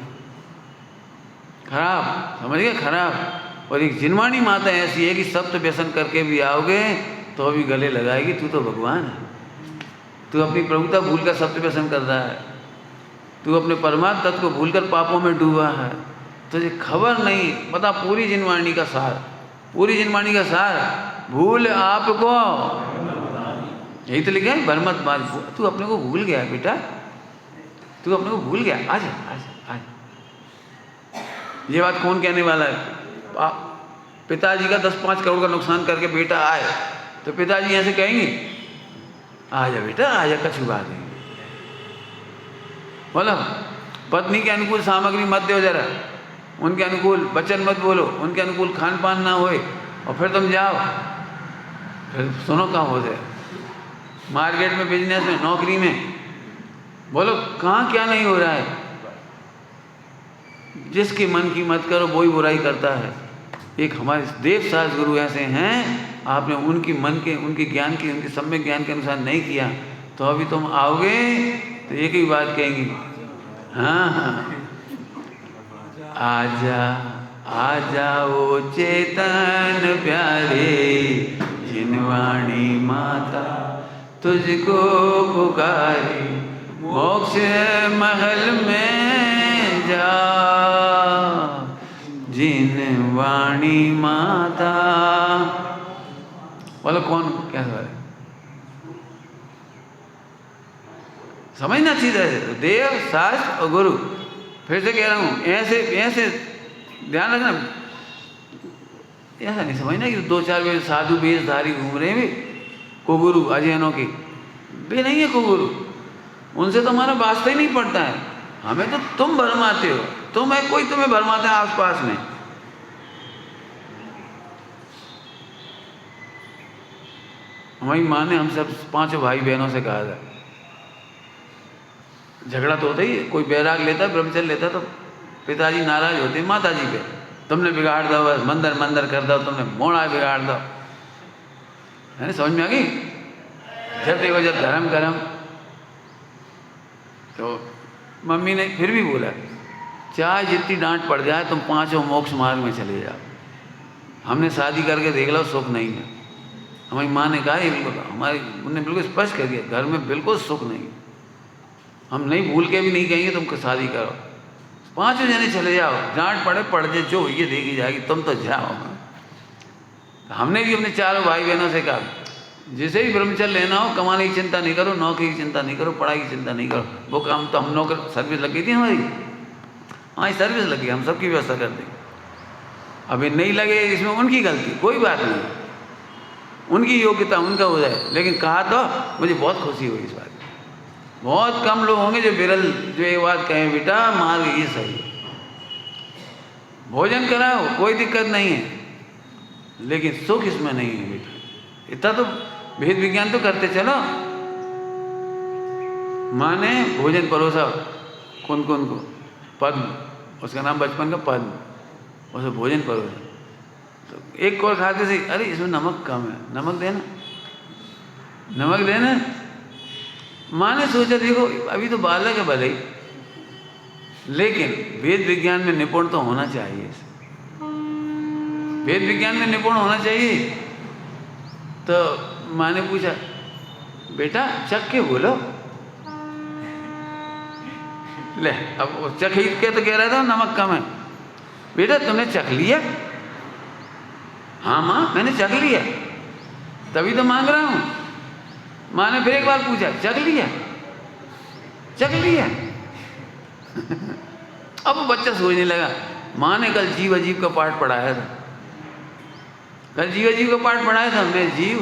खराब, समझ गए, खराब। और एक जिनवाणी माता ऐसी है कि सब तो व्यसन करके भी आओगे तो अभी गले लगाएगी, तू तो भगवान है। तू अपनी प्रभुता भूलकर सत्य व्यसन कर रहा है, तू अपने परमात्म तत्व को भूलकर पापों में डूबा है, तुझे खबर नहीं। बता पूरी जिनवाणी का सार, पूरी जिनवाणी का सार, भूल आपको, यही तो लिखा है, भरमत मार। तू अपने को भूल गया बेटा, तू अपने को भूल गया। आजा आजा आजा। ये बात कौन कहने वाला है? पिताजी का 10-5 करोड़ का नुकसान करके बेटा आए तो पिताजी ऐसे कहेंगे, आजा बेटा आजा, कछुआ देंगे। बोलो, पत्नी के अनुकूल सामग्री मत दो जरा, उनके अनुकूल वचन मत बोलो, उनके अनुकूल खान पान ना होए, और फिर तुम जाओ, फिर सुनो कहाँ हो जाए, मार्केट में, बिजनेस में, नौकरी में, बोलो कहाँ क्या नहीं हो रहा है। जिसके मन की मत करो वही बुराई करता है। एक हमारे देव सास गुरु ऐसे हैं, आपने उनकी मन के, उनके ज्ञान की, उनके सम्यक ज्ञान के अनुसार नहीं किया तो अभी तुम आओगे तो एक ही बात कहेंगी, हाँ हाँ, आजा आजा ओ चेतन प्यारे, जिनवाणी माता तुझको पुकारे, मोक्ष महल में जा, जिनवाणी माता। बोलो कौन क्या है? समझना चाहिए, देव शास्त्र और गुरु। फिर से कह रहा हूँ, ऐसे ऐसे ध्यान रखना, ऐसा नहीं समझना कि 2-4 वे साधु वेशधारी घूम रहे हैं भी को गुरु अजैनों के, वे नहीं है को गुरु, उनसे तो हमारा वास्ता ही नहीं पड़ता है। हमें तो तुम भरमाते हो, तुम्हें कोई तुम्हें भरमाता है आसपास में। हमारी माँ ने हम सब 5 भाई बहनों से कहा था, झगड़ा तो होता ही है, कोई बैराग लेता, ब्रह्मचर्य लेता तो पिताजी नाराज होते माता जी पे, तुमने बिगाड़ दो, बस मंदिर मंदिर कर दो, तुमने मोड़ा बिगाड़ दो, है ना? समझ में आ गई? जब देखो जब धर्म करम, तो मम्मी ने फिर भी बोला, चाहे जितनी डांट पड़ जाए तुम 5 मोक्ष मार्ग में चले जाओ। हमने शादी करके देख लो, सुख नहीं है। हमारी माँ ने कहा, ये बिल्कुल हमारी, उन्होंने बिल्कुल स्पष्ट कर दिया, घर में बिल्कुल सुख नहीं है। हम नहीं, भूल के भी नहीं कहेंगे तुमको शादी करो, 5 जने चले जाओ, डांट पड़े पड़ जाए, जो ये देखी जाएगी, तुम तो जाओ। हमने भी अपने 4 भाई बहनों से कहा, जिसे भी ब्रह्मचर्य लेना हो, कमाने की चिंता नहीं करो, नौकरी की चिंता नहीं करो, पढ़ाई की चिंता नहीं करो। वो काम तो हम नौकर, सर्विस लग गई थी हमारी, हाँ सर्विस लग गई, हम सबकी व्यवस्था कर देंगे। अभी नहीं लगे, इसमें उनकी गलती, कोई बात नहीं, उनकी योग्यता उनका हो जाए। लेकिन कहा तो मुझे बहुत खुशी हुई इस बात। बहुत कम लोग होंगे जो विरल, जो ये बात कहें, बेटा मार्ग ये सही है, भोजन कराओ कोई दिक्कत नहीं है, लेकिन सुख इसमें नहीं है बेटा। इतना तो भेद विज्ञान तो करते चलो। माँ ने भोजन परोसा कौन कौन को, पद्म, उसका नाम बचपन का पद्म, उसे भोजन परोसा, तो एक कौर खाते से, अरे इसमें नमक कम है, नमक देना, नमक देना। माँ ने सोचा देखो अभी तो बालक है भले ही, लेकिन वेद विज्ञान में निपुण तो होना चाहिए, वेद विज्ञान में निपुण होना चाहिए। तो माँ ने पूछा, बेटा चख के बोलो। ले, अब चख के तो कह रहा था नमक कम है। बेटा तुमने चख लिया? हाँ माँ मैंने चख लिया, तभी तो मांग रहा हूँ। माँ ने फिर एक बार पूछा, चख लिया? चख लिया? अब बच्चा सोचने लगा, माँ ने कल जीव अजीब का पाठ पढ़ाया था, कल जीव अजीब का पाठ पढ़ाया था, मैं जीव,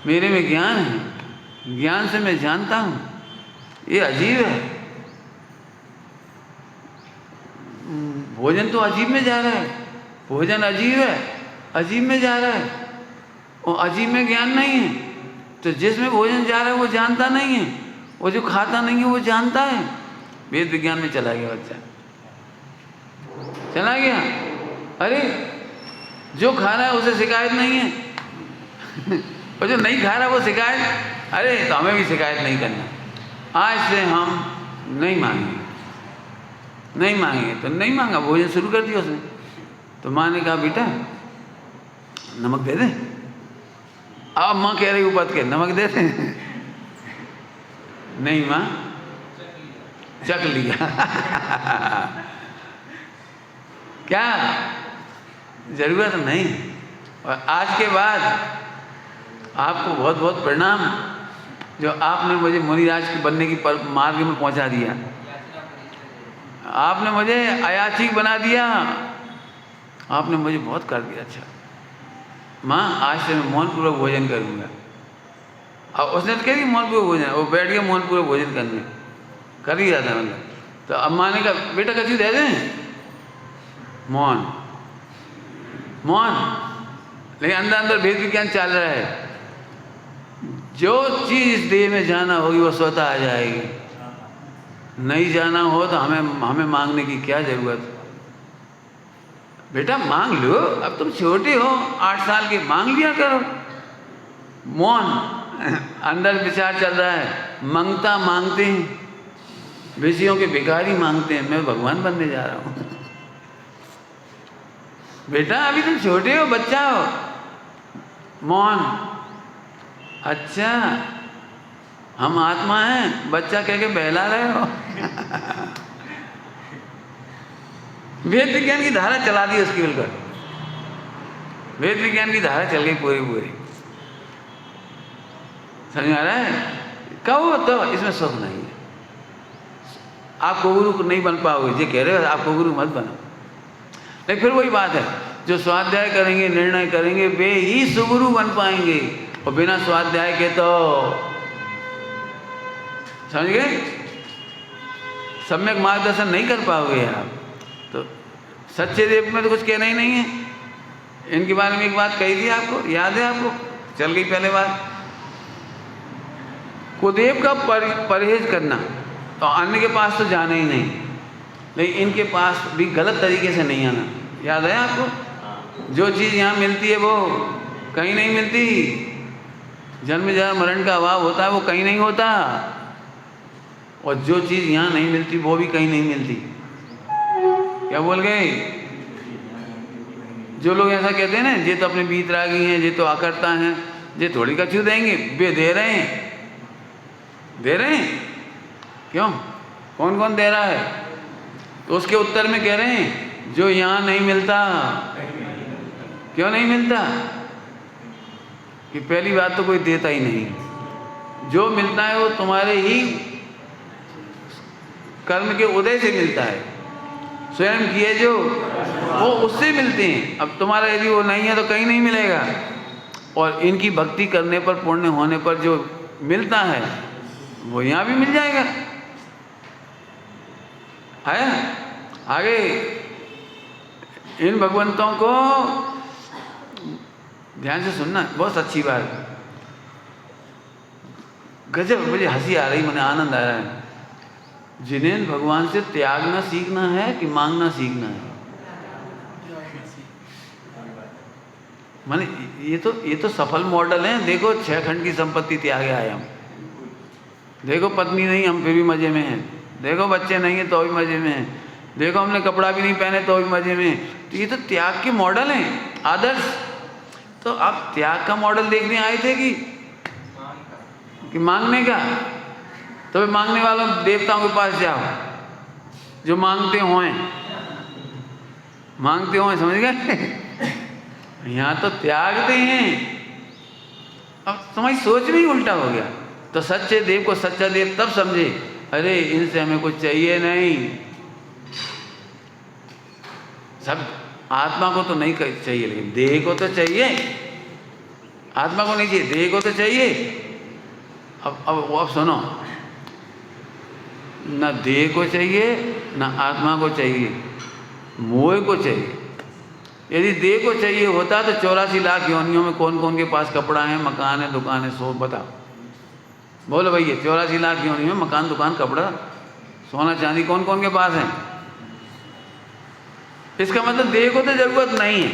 मेरे में ज्ञान है, ज्ञान से मैं जानता हूँ ये अजीब है। भोजन तो अजीब में जा रहा है, भोजन अजीब है, अजीब में जा रहा है, और अजीब में ज्ञान नहीं है। तो जिसमें भोजन जा रहा है वो जानता नहीं है, वो जो खाता नहीं है वो जानता है। वेद विज्ञान में चला गया बच्चा, चला गया। अरे जो खा रहा है उसे शिकायत नहीं है और जो नहीं खा रहा वो शिकायत, अरे तो हमें भी शिकायत नहीं करना। आज से हम नहीं मांगेंगे, नहीं मांगेंगे, तो नहीं मांगा, भोजन शुरू कर दिया उसने। तो माँ ने कहा, बेटा नमक दे दे। अब माँ कह रही ऊपर के नमक दे दे नहीं माँ, चख लिया। क्या जरूरत नहीं। और आज के बाद आपको बहुत बहुत प्रणाम, जो आपने मुझे मुनिराज के बनने की मार्ग में पहुंचा दिया। आपने मुझे अयाचिक बना दिया, आपने मुझे बहुत कर दिया। अच्छा माँ, आज से मैं मौनपूर्वक भोजन करूँगा। और उसने तो कह दी मौनपूर्वक भोजन, वो बैठ गया मौनपूर्वक भोजन करने, कर ही रहा था मतलब। तो अब माँ ने कहा बेटा कच्ची दे दें, मौन मौन। लेकिन अंदर अंदर भेद विज्ञान चल रहा है, जो चीज़ देह में जाना होगी वो स्वतः आ जाएगी, नहीं जाना हो तो हमें मांगने की क्या ज़रूरत। बेटा मांग लो, अब तुम छोटे हो, 8 साल के, मांग लिया करो। मौन। अंदर विचार चल रहा है, मांगता मांगते हैं, विषयों के भिखारी मांगते हैं, मैं भगवान बनने जा रहा हूँ। बेटा अभी तुम छोटे हो, बच्चा हो। मौन। अच्छा हम आत्मा हैं, बच्चा कह के बहला रहे हो। वेद विज्ञान की धारा चला दी उसकी, बिल्कुल वेद विज्ञान की धारा चल गई पूरी पूरी। समझ में आ रहा है? कहो तो इसमें सुख नहीं है। आपको गुरु को नहीं बन पाओगे, ये कह रहे हो आपको गुरु मत बनो। लेकिन फिर वही बात है, जो स्वाध्याय करेंगे, निर्णय करेंगे, वे ही सुगुरु बन पाएंगे। और बिना स्वाध्याय के तो समझ गए, सम्यक मार्गदर्शन नहीं कर पाओगे आप। तो सच्चे देव में तो कुछ कहना ही नहीं है। इनके बारे में एक बात कही थी आपको, याद है आपको? चल गई पहले बात। कुदेव का परहेज करना, तो अन्य के पास तो जाना ही नहीं, लेकिन इनके पास भी गलत तरीके से नहीं आना। याद है आपको? जो चीज़ यहाँ मिलती है वो कहीं नहीं मिलती। जन्म जरा मरण का अभाव होता है, वो कहीं नहीं होता। और जो चीज़ यहाँ नहीं मिलती वो भी कहीं नहीं मिलती। क्या बोल गए? जो लोग ऐसा कहते हैं ना, ये तो अपने बीतरागी हैं, ये तो आकर्ता हैं, ये थोड़ी कछु देंगे, वे दे रहे हैं। दे रहे हैं क्यों? कौन कौन दे रहा है? तो उसके उत्तर में कह रहे हैं जो यहाँ नहीं मिलता। क्यों नहीं मिलता? कि पहली बात तो कोई देता ही नहीं। जो मिलता है वो तुम्हारे ही कर्म के उदय से मिलता है, स्वयं किए जो वो उससे मिलते हैं। अब तुम्हारा यदि वो नहीं है तो कहीं नहीं मिलेगा। और इनकी भक्ति करने पर, पुण्य होने पर जो मिलता है वो यहाँ भी मिल जाएगा। आया? आगे इन भगवंतों को ध्यान से सुनना, बहुत अच्छी बात। गजब, मुझे हंसी आ रही, मुझे आनंद आ रहा है। जिन्हें भगवान से त्यागना सीखना है कि मांगना सीखना है? माने ये तो सफल मॉडल है। देखो 6 खंड की संपत्ति त्यागे आए हम। देखो पत्नी नहीं, हम फिर भी मजे में हैं। देखो बच्चे नहीं है तो भी मजे में हैं। देखो हमने कपड़ा भी नहीं पहने तो भी मजे में हैं। तो ये तो त्याग के मॉडल हैं, आदर्श। तो आप त्याग का मॉडल देखने आए थे कि मांगने का? तो मांगने वालों देवताओं के पास जाओ, जो मांगते हों, समझ गए? यहाँ तो त्यागते हैं। अब तुम्हारी सोच में ही उल्टा हो गया। तो सच्चे देव को सच्चा देव तब समझे, अरे इनसे हमें कुछ चाहिए नहीं। सब आत्मा को तो नहीं चाहिए, लेकिन देह को तो चाहिए। आत्मा को नहीं चाहिए, देह को तो चाहिए। अब सुनो, न देह को चाहिए न आत्मा को चाहिए, मोह को चाहिए। यदि देह को चाहिए होता तो 84 लाख योनियों में कौन कौन के पास कपड़ा है, मकान है, दुकान है, सो बताओ। बोलो भैया, 84 लाख योनियों में मकान, दुकान, कपड़ा, सोना चांदी कौन कौन के पास है? इसका मतलब देह को तो जरूरत नहीं है।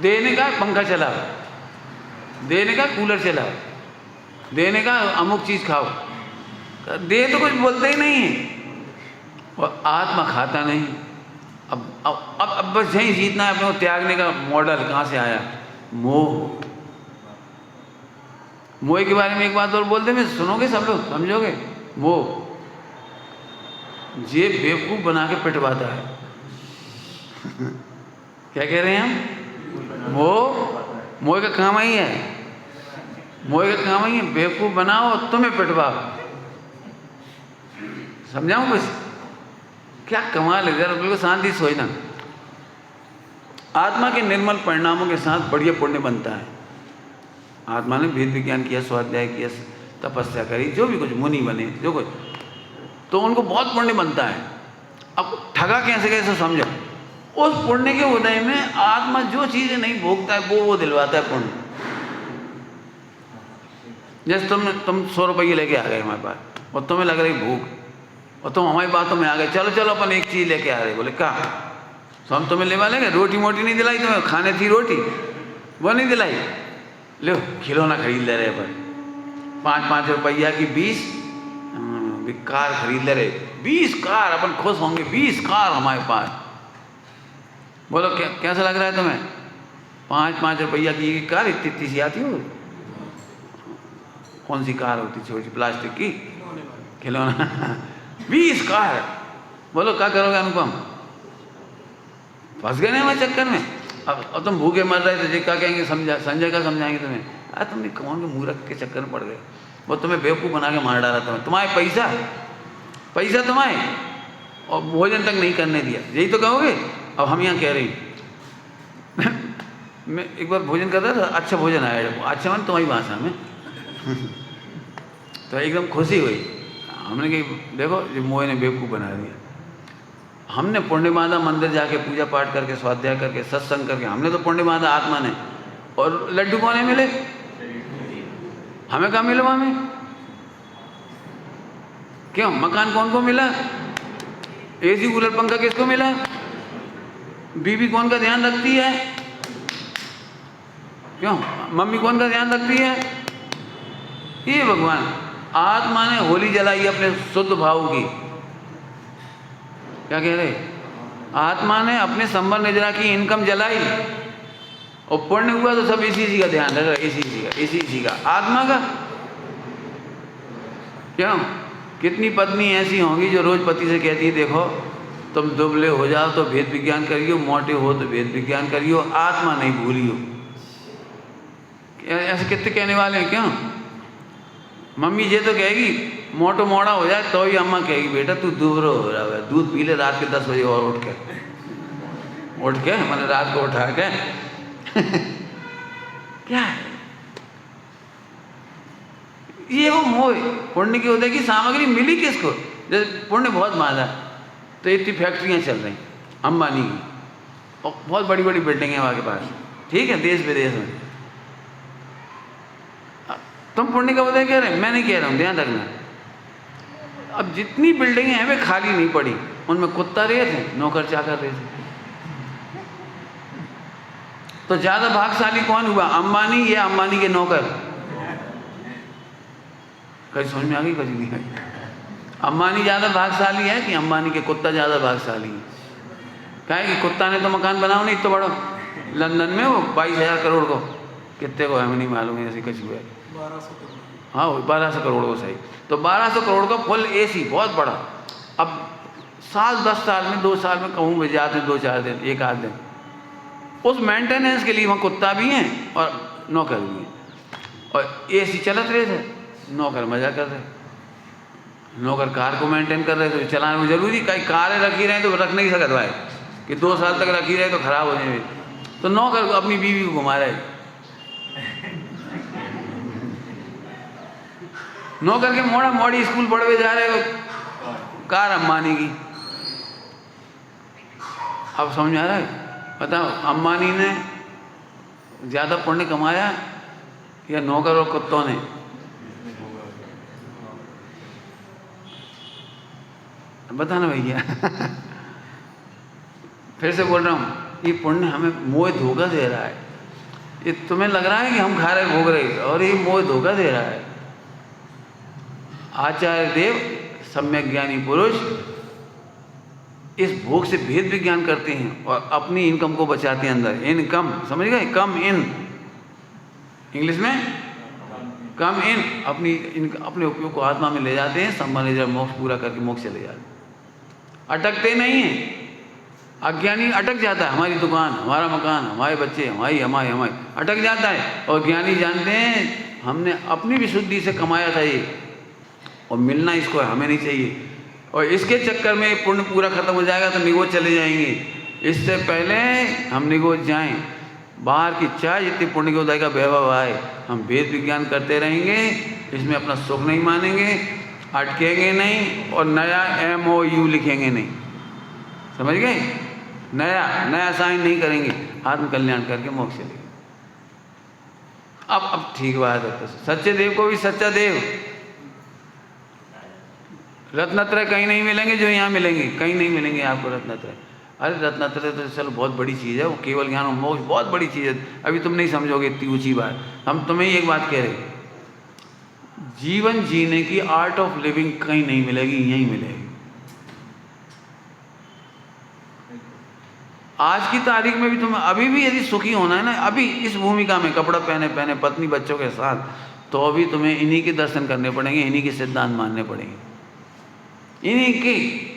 देने का पंखा चलाओ, देने का कूलर चलाओ, देने का अमुक चीज खाओ। देह तो कुछ बोलता ही नहीं है। और आत्मा खाता नहीं। अब बस यही जीतना है। अपने को त्यागने का मॉडल कहाँ से आया? मोह। मोह के बारे में एक बात और बोलते मैं, सुनोगे सब लोग, समझोगे? मोह ये बेवकूफ बना के पिटवाता है। क्या कह रहे हैं हम? मोह का काम ही है, मोह का काम ही है, बेवकूफ बनाओ और तुम्हें पिटवाओ। समझाऊं कुछ? क्या कमाल है, जरा बिल्कुल शांति सोई ना। आत्मा के निर्मल परिणामों के साथ बढ़िया पुण्य बनता है। आत्मा ने वेद विज्ञान किया, स्वाध्याय किया, तपस्या करी, जो भी कुछ, मुनि बने, जो कुछ, तो उनको बहुत पुण्य बनता है। अब ठगा कैसे कैसे समझो, उस पुण्य के उदय में आत्मा जो चीजें नहीं भोगता है वो दिलवाता है पुण्य। जैसे तुम 100 रुपये लेके आ गए हमारे पास और तुम्हें लग रही भूख, और तुम हमारी बातों में आ गए, चलो चलो अपन एक चीज़ लेके आ रहे। बोले क्या? तो हम तुम्हें लेवा लेंगे, रोटी मोटी नहीं दिलाई तुम्हें, खाने थी रोटी वो नहीं दिलाई, लो खिलौना खरीद ले रहे अपन, 5-5 रुपया की 20 कार खरीद ले रहे, 20 कार, अपन खुश होंगे, 20 कार हमारे पास। बोलो कैसा लग रहा है तुम्हें? 5-5 रुपया की कार इतनी सी आती हो? कौन सी कार होती? छोटी प्लास्टिक की, खिलौना। 20 कार। बोलो क्या करोगे अनुपम? फंस गए ना हमारे चक्कर में। अब तुम भूखे मर रहे थे, क्या कहेंगे? संजय का समझाएंगे तुम्हें, तुमने कौन के मूर्ख के चक्कर में पड़ गए, वो तुम्हें बेवकूफ़ बना के मार डाला, तुम्हारे पैसा तुम्हारे, और भोजन तक नहीं करने दिया, यही तो कहोगे। अब हम यहाँ कह रहे हैं, मैं एक बार भोजन कर रहा था, अच्छा भोजन आया, अच्छा मन तुम्हारी भाषा में, तो एकदम खुशी हुई। हमने कही देखो ये मोह ने बेवकूफ़ बना दिया। हमने पुण्य बांधा मंदिर जाके पूजा पाठ करके, स्वाध्याय करके, सत्संग करके, हमने तो पुण्य बांधा आत्मा ने, और लड्डू कौन मिले? हमें कहाँ मिले? हमें क्यों? मकान कौन को मिला? एसी कूलर पंखा किसको मिला? बीवी कौन का ध्यान रखती है? क्यों? मम्मी कौन का ध्यान रखती है? ये भगवान। आत्मा ने होली जलाई अपने शुद्ध भाव की। क्या कह रहे? आत्मा ने अपने संबर निद्रा की इनकम जलाई, और पुण्य हुआ तो सब इसी का ध्यान रख रहा है, इसी का आत्मा का। क्यों? कितनी पत्नी ऐसी होंगी जो रोज पति से कहती है देखो तुम दुबले हो जाओ तो भेद विज्ञान करियो, मोटे हो तो भेद विज्ञान करियो, आत्मा नहीं भूलियो। ऐसे कितने कहने वाले हैं? क्यों? मम्मी ये तो कहेगी मोटो मोड़ा हो जाए तो ही अम्मा कहेगी बेटा तू दुबरो हो रहा है, दूध पी ले रात के 10 बजे और उठ के मैंने रात को उठा के। क्या है ये? वो मोह। पुण्य के उदय की सामग्री मिली किसको? जैसे पुण्य बहुत मांगा तो इतनी फैक्ट्रियाँ चल रही अंबानी की, और बहुत बड़ी बड़ी बिल्डिंग है वहाँ के पास, ठीक है, देश विदेश में। तुम पुण्य का उदय कह रहे हैं? मैं नहीं कह रहा हूँ, ध्यान रखना। अब जितनी बिल्डिंगें हैं वे खाली नहीं पड़ी, उनमें कुत्ता रहे थे, नौकर चाकर रहे थे। तो ज्यादा भाग्यशाली कौन हुआ, अंबानी या अंबानी के नौकर? कहीं समझ में आ गई? कहीं नहीं आई। अंबानी ज्यादा भाग्यशाली है कि अंबानी के कुत्ता ज्यादा भाग्यशाली है? क्या है कि कुत्ता ने तो मकान बनाओ नहीं तो बड़ा, लंदन में वो 22,000 करोड़ को, कितने को हमें नहीं मालूम है, ऐसी कुछ हुआ है, हाँ 1200 करोड़ को सही। तो 1200 करोड़ का फुल एसी बहुत बड़ा। अब 10 साल में 2 साल में कहूँ भेज जाते हैं 2-4 दिन, 1 आध दिन, उस मेंटेनेंस के लिए वहाँ कुत्ता भी हैं और नौकर भी हैं, और एसी चलत रहे थे, नौकर मजा कर रहे, नौकर कार को मेंटेन कर रहे थे, चलाने में जरूरी, कहीं कारें रखी रहे तो रख नहीं सकता भाई कि 2 साल तक रखी रहे तो खराब हो जाएगी, तो नौकर अपनी बीवी को घुमा रहे। नौकर के मोड़ा मोड़ी स्कूल पढ़वे जा रहे हो, कार अंबानी की। अब समझ आ रहा है? बताओ अंबानी ने ज़्यादा पुण्य कमाया या नौकर और कुत्तों ने? बताना भैया। फिर से बोल रहा हूँ, ये पुण्य हमें मोह धोखा दे रहा है। ये तुम्हें लग रहा है कि हम खा रहे भोग रहे, और ये मोह धोखा दे रहा है। आचार्य देव सम्यक ज्ञानी पुरुष इस भोग से भेद विज्ञान करते हैं और अपनी इनकम को बचाते हैं अंदर। इनकम समझ गए? कम इन, इंग्लिश में कम इन अपने उपयोग को आत्मा में ले जाते हैं, संबंध जब मोक्ष पूरा करके मोक्ष चले जाते हैं, अटकते नहीं हैं। अज्ञानी अटक जाता है, हमारी दुकान, हमारा मकान, हमारे बच्चे, हमारी अटक जाता है। और ज्ञानी जानते हैं हमने अपनी विशुद्धि से कमाया था ये, और मिलना इसको हमें नहीं चाहिए, और इसके चक्कर में पुण्य पूरा खत्म हो जाएगा तो निगोज चले जाएंगे। इससे पहले हम निगोज जाएं, बाहर की चाय जितनी पुण्य की उदय का वैभव आए, हम वेद विज्ञान करते रहेंगे, इसमें अपना सुख नहीं मानेंगे, अटकेंगे नहीं, और नया MOU लिखेंगे नहीं, समझ गए? नया साइन नहीं करेंगे, आत्म कल्याण करके मोक्ष चलेंगे। अब ठीक बात है, तो सच्चे देव को भी सच्चा देव, रत्नत्रय कहीं नहीं मिलेंगे जो यहाँ मिलेंगे, कहीं नहीं मिलेंगे आपको रत्नत्रय। अरे रत्नत्रय तो चलो बहुत बड़ी चीज़ है, वो केवल ज्ञान और मोक्ष बहुत बड़ी चीज़ है, अभी तुम नहीं समझोगे इतनी ऊंची बात। हम तुम्हें एक बात कह रहे, जीवन जीने की आर्ट ऑफ लिविंग कहीं नहीं मिलेगी, यहीं मिलेगी। आज की तारीख में भी तुम्हें अभी भी यदि सुखी होना है ना, अभी इस भूमिका में कपड़ा पहने पत्नी बच्चों के साथ, तो अभी तुम्हें इन्हीं के दर्शन करने पड़ेंगे, इन्हीं के सिद्धांत मानने पड़ेंगे, इन्हीं की।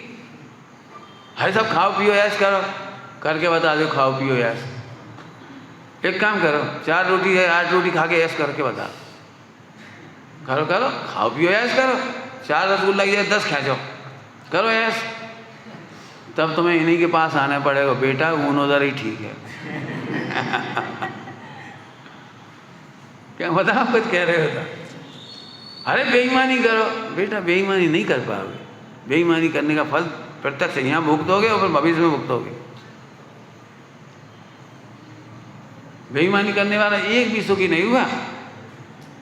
है सब खाओ पियो ऐश करो, करके बता दो खाओ पियो ऐश। एक काम करो, 4 रोटी है 8 रोटी खा के ऐश करके बता, करो खाओ पियो ऐश करो, 4 रसगुल्ला लग जाए 10 खींचो, करो ऐश। तब तुम्हें इन्हीं के पास आना पड़ेगा, बेटा ऊन उधर ही ठीक है। क्या बता, आप कुछ कह रहे हो? अरे बेईमानी करो, बेटा बेईमानी नहीं कर पाओगे, बेईमानी करने का फल प्रत्यक्ष यहाँ भुगतोगे और फिर भविष्य में भुगतोगे। बेईमानी करने वाला एक भी सुखी नहीं हुआ।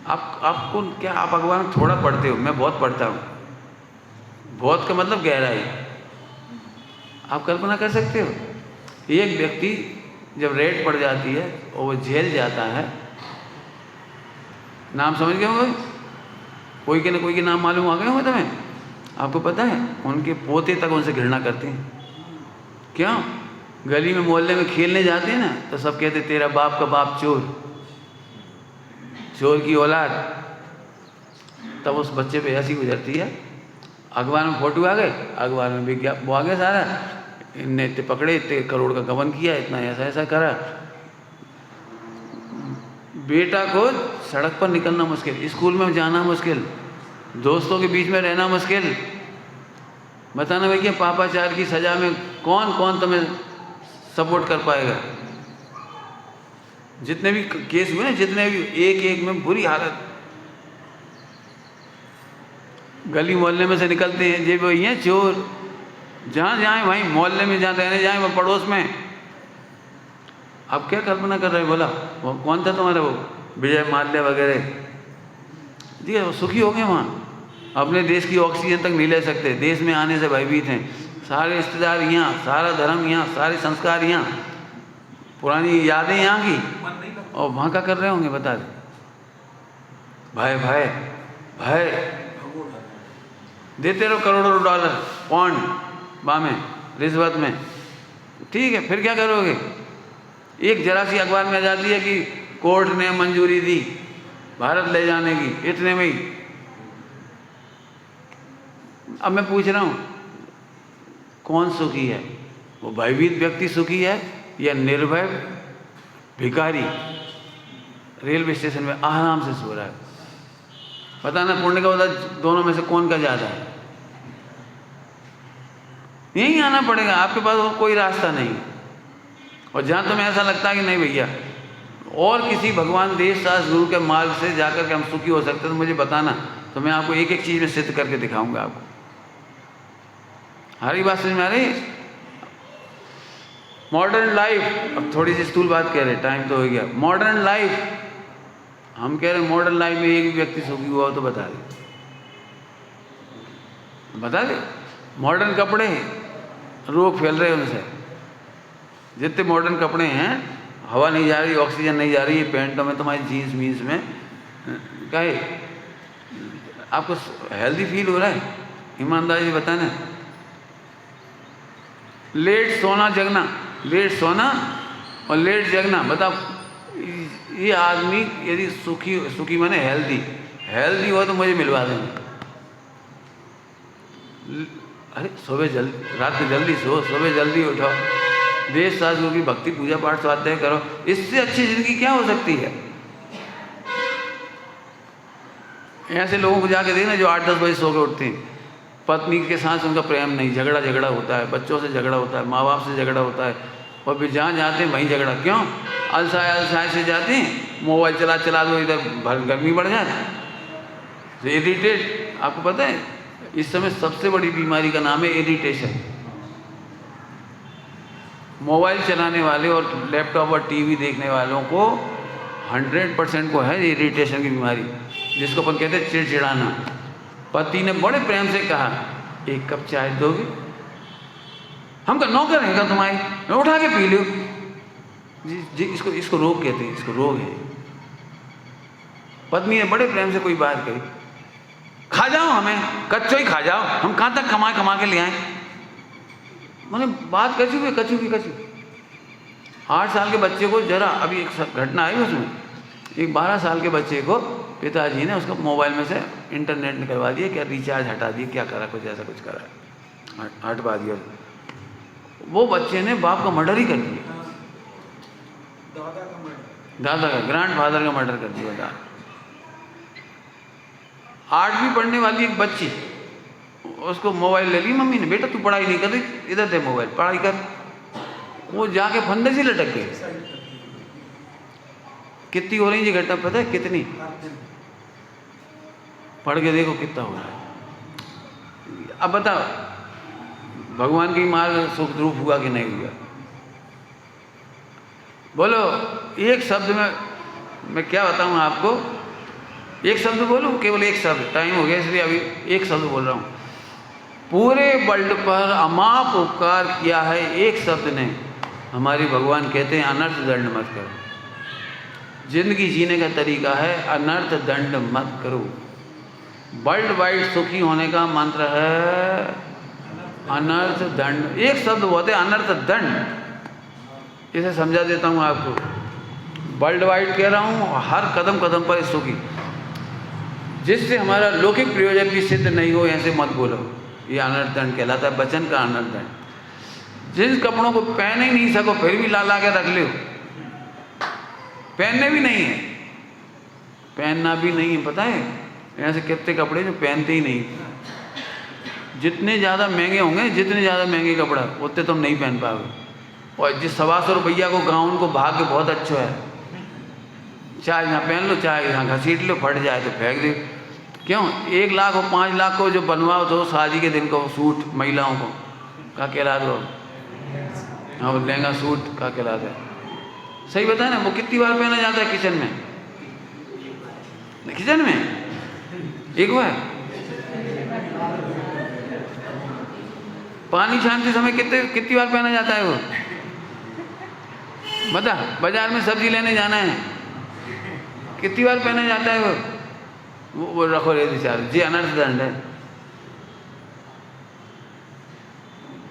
आपको क्या, आप भगवान थोड़ा पढ़ते हो, मैं बहुत पढ़ता हूँ, बहुत का मतलब गहराई। आप कल्पना कर सकते हो, एक व्यक्ति जब रेड पड़ जाती है और वो जेल जाता है, नाम समझ गए होंगे, कोई के ना कोई के नाम मालूम आ गए होंगे तुम्हें? आपको पता है उनके पोते तक उनसे घृणा करते हैं। क्यों? गली में मोहल्ले में खेलने जाते हैं ना, तो सब कहते तेरा बाप का बाप चोर, चोर की औलाद। तब उस बच्चे पे ऐसी गुजरती है, अखबार में फोटो आ गए, अखबार में विज्ञापन वो आ गया सारा, इनने इतने पकड़े, इतने करोड़ का गबन किया, इतना ऐसा करा। बेटा को सड़क पर निकलना मुश्किल, स्कूल में जाना मुश्किल, दोस्तों के बीच में रहना मुश्किल। बताना भैया पापाचार की सजा में कौन कौन तुम्हें सपोर्ट कर पाएगा? जितने भी केस हुए ना, जितने भी, एक में बुरी हालत। गली मोहल्ले में से निकलते हैं, जे वही हैं चोर, जहाँ जाए वहीं मोहल्ले में, जहाँ रहने जाए वह पड़ोस में। आप क्या कल्पना कर रहे हो? बोला वो कौन था तुम्हारा, वो विजय माल्या वगैरह, जी वो सुखी हो गए वहाँ, अपने देश की ऑक्सीजन तक नहीं ले सकते, देश में आने से भयभीत हैं, सारे रिश्तेदार यहाँ, सारा धर्म यहाँ, सारे संस्कार यहाँ, पुरानी यादें यहाँ की, और वहाँ का कर रहे होंगे बता दे। भय भय भय देते रहो करोड़ों डॉलर पौंड बामें रिश्वत में, ठीक है, फिर क्या करोगे? एक जरा सी अखबार में आ जाती है कि कोर्ट ने मंजूरी दी भारत ले जाने की, इतने में ही। अब मैं पूछ रहा हूँ कौन सुखी है? वो भयभीत व्यक्ति सुखी है या निर्भय भिखारी रेलवे स्टेशन में आराम से सो रहा है? पता ना पुण्य का उदय दोनों में से कौन का ज़्यादा है? यहीं आना पड़ेगा, आपके पास और कोई रास्ता नहीं। और जहाँ तुम्हें ऐसा लगता है कि नहीं भैया और किसी भगवान देश शास्त्र गुरु के मार्ग से जाकर के हम सुखी हो सकते हैं, तो मुझे बताना, तो मैं आपको एक एक चीज़ में सिद्ध करके दिखाऊंगा आपको। हरी बात समझ में आ रही? मॉडर्न लाइफ, अब थोड़ी सी स्थूल बात कह रहे, टाइम तो हो गया। मॉडर्न लाइफ, हम कह रहे मॉडर्न लाइफ में एक भी व्यक्ति सुखी हुआ हो तो बता दे, बता दे। मॉडर्न कपड़े, रोग फैल रहे हैं उनसे, जितने मॉडर्न कपड़े हैं, हवा नहीं जा रही, ऑक्सीजन नहीं जा रही, पैंटों में तुम्हारी जीन्स वीन्स में क्या है? आपको हेल्दी फील हो रहा है? ईमानदारी से बताना। लेट सोना जगना, लेट सोना और लेट जगना, बताओ ये आदमी यदि सुखी माने हेल्दी, हेल्दी हो तो मुझे मिलवा देंगे। अरे सुबह जल्दी, रात को जल्दी सो, सुबह जल्दी उठो, देश शास्त्रों की भक्ति पूजा पाठ स्वाध्याय करो, इससे अच्छी ज़िंदगी क्या हो सकती है? ऐसे लोगों को जाके देखना जो 8-10 बजे सो के उठते हैं, पत्नी के साथ उनका प्रेम नहीं, झगड़ा होता है, बच्चों से झगड़ा होता है, माँ बाप से झगड़ा होता है, और फिर जहाँ जाते हैं वहीं झगड़ा। क्यों? अलसाए से जाते हैं, मोबाइल चला दो, इधर भर गर्मी बढ़ जाए, तो इरिटेट। आपको पता है इस समय सबसे बड़ी बीमारी का नाम है इरिटेशन। मोबाइल चलाने वाले और लैपटॉप और टीवी देखने वालों को 100% को है इरिटेशन की बीमारी, जिसको अपन कहते हैं चिड़चिड़ाना। पति ने बड़े प्रेम से कहा, 1 कप चाय दोगे? हम का नौकर है क्या तुम्हारे, मैं उठा के पी लो। जी इसको रोग कहते हैं, इसको रोग है। पत्नी ने बड़े प्रेम से कोई बात कही, खा जाओ, हमें कच्चो ही खा जाओ, हम कहाँ तक कमा के ले आए। मैंने बात कचू 8 साल के बच्चे को जरा, अभी एक घटना आई उसमें, एक 12 साल के बच्चे को पिताजी ने उसको मोबाइल में से इंटरनेट निकलवा दिया, क्या रिचार्ज हटा दिया, क्या करा, कुछ ऐसा कुछ करा, हटवा दिया। वो बच्चे ने बाप का मर्डर ही कर दिया, दादा का, ग्रैंडफादर का मर्डर कर दिया। 8वीं पढ़ने वाली एक बच्ची, उसको मोबाइल ले ली मम्मी ने, बेटा तू पढ़ाई नहीं कर रही, इधर दे मोबाइल, पढ़ाई कर। वो जाके फंदे से लटक गई। कितनी हो रही ये घटना पता है? कितनी? पढ़ के देखो कितना हो रहा है। अब बताओ भगवान की मार्ग सुख रूप हुआ कि नहीं हुआ? बोलो एक शब्द में मैं क्या बताऊं आपको, एक शब्द बोलूं, केवल एक शब्द, टाइम हो गया इसलिए अभी एक शब्द बोल रहा हूं। पूरे वर्ल्ड पर अमाप उपकार किया है एक शब्द ने, हमारे भगवान कहते हैं अनर्थ दंड मत करो। जिंदगी जीने का तरीका है अनर्थ दंड मत करो। वर्ल्ड वाइड सुखी होने का मंत्र है अनर्थ दंड। एक शब्द होते अनर्थ दंड। इसे समझा देता हूँ आपको। वर्ल्ड वाइड कह रहा हूँ, हर कदम कदम पर सुखी, जिससे हमारा लौकिक प्रयोजन भी सिद्ध नहीं हो, ऐसे मत बोलो। ये अनर्थ दंड कहलाता है, वचन का अनर्थ दंड। जिन कपड़ों को पहन ही नहीं सको फिर भी ला के रख लो, पहनने भी नहीं है, पहनना भी नहीं है। पता है ऐसे कितने कपड़े जो पहनते ही नहीं। जितने ज़्यादा महंगे होंगे, जितने ज़्यादा महंगे कपड़ा उतने तुम नहीं पहन पाओगे। और जिस 125 रुपया को गाउन को भाग्य बहुत अच्छा है, चाहे यहाँ पहन लो, चाहे यहाँ घसीट लो, फट जाए तो फेंक दो। क्यों? 1 लाख और 5 लाख को जो बनवाओ तो शादी के दिन को सूट महिलाओं को का कहला दो, हाँ वो लहंगा सूट का कहलाता है। सही बताया ना? वो कितनी बार पहना जाता है किचन में, किचन में एक बार पानी छानते समय कितनी बार पहना जाता है वो? बता, बाजार में सब्जी लेने जाना है कितनी बार पहना जाता है वो रखो रे विचार। जी अनर्थ दंड है।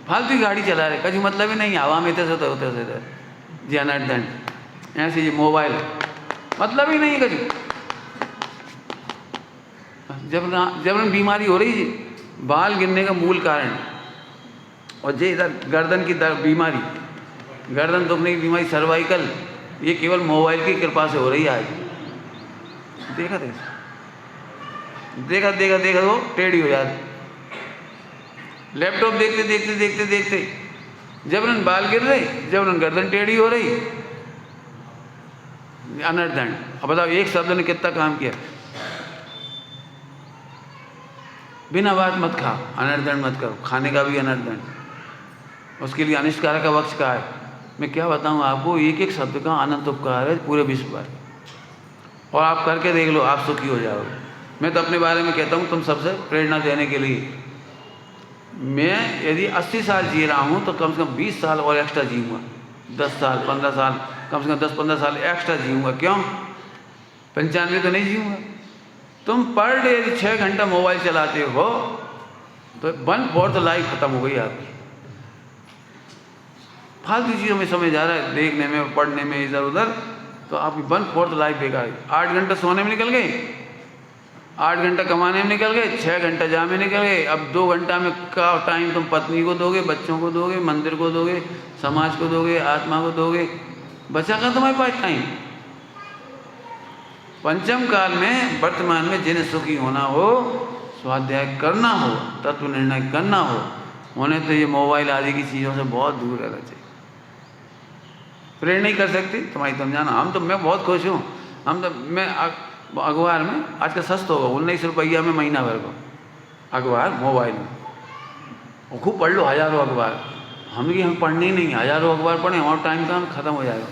फालतू गाड़ी चला रहे, कभी मतलब ही नहीं, हवा में होते होते जी अनर्थ दंड। ऐसे ये मोबाइल मतलब ही नहीं है कभी। जब बीमारी हो रही है, बाल गिरने का मूल कारण, और ये इधर गर्दन की बीमारी, गर्दन दुखने की बीमारी, सर्वाइकल, ये केवल मोबाइल की कृपा से हो रही है। आज देखा वो टेढ़ी हो जाती। लैपटॉप देखते जबरन बाल गिर रहे, जबरन गर्दन टेढ़ी हो रही, अनर्थ दंड। अब बताओ एक शब्द ने कितना काम किया। बिना बात मत खा, अनर्थ दंड मत करो। खाने का भी अनर्थ दंड, उसके लिए अनिष्टकारक का वक्ष का है। मैं क्या बताऊं आपको, एक एक शब्द का अनंत उपकार है पूरे विश्व पर, और आप करके देख लो, आप सुखी हो जाओगे। मैं तो अपने बारे में कहता हूँ तुम सबसे प्रेरणा देने के लिए। मैं यदि 80 साल जी रहा हूँ तो कम से कम 20 साल और एक्स्ट्रा जीऊँगा, 10 साल 15 साल, कम से कम 10-15 साल एक्स्ट्रा जीऊँगा। क्यों? 95 तो नहीं जीऊँगा। तुम पर डे यदि 6 घंटा मोबाइल चलाते हो तो 1/4 लाइफ खत्म हो गई आपकी। फालतू चीज़ों में समय जा रहा है, देखने में, पढ़ने में, इधर उधर, तो आपकी 1/4 लाइफ बेकार है। 8 घंटे सोने में निकल गए, 8 घंटा कमाने में निकल गए, 6 घंटा जहाँ में निकल गए। अब 2 घंटा में का टाइम तुम पत्नी को दोगे, बच्चों को दोगे, मंदिर को दोगे, समाज को दोगे, आत्मा को दोगे, बचा कर तुम्हारे पास टाइम। पंचम काल में वर्तमान में जिन्हें सुखी होना हो, स्वाध्याय करना हो, तत्व निर्णय करना हो, उन्हें तो ये मोबाइल आदि की चीज़ों से बहुत दूर रहना चाहिए। प्रेरणा नहीं कर सकती तुम्हारी, तुम जाना। हम तो, मैं बहुत खुश हूँ। हम तो, मैं अखबार में आजकल सस्ता होगा 19 रुपया में महीना भर को अखबार मोबाइल में, और खूब पढ़ लो हज़ारों अखबार। हम पढ़ने ही नहीं, हज़ारों अखबार पढ़ें और टाइम काम खत्म हो जाएगा।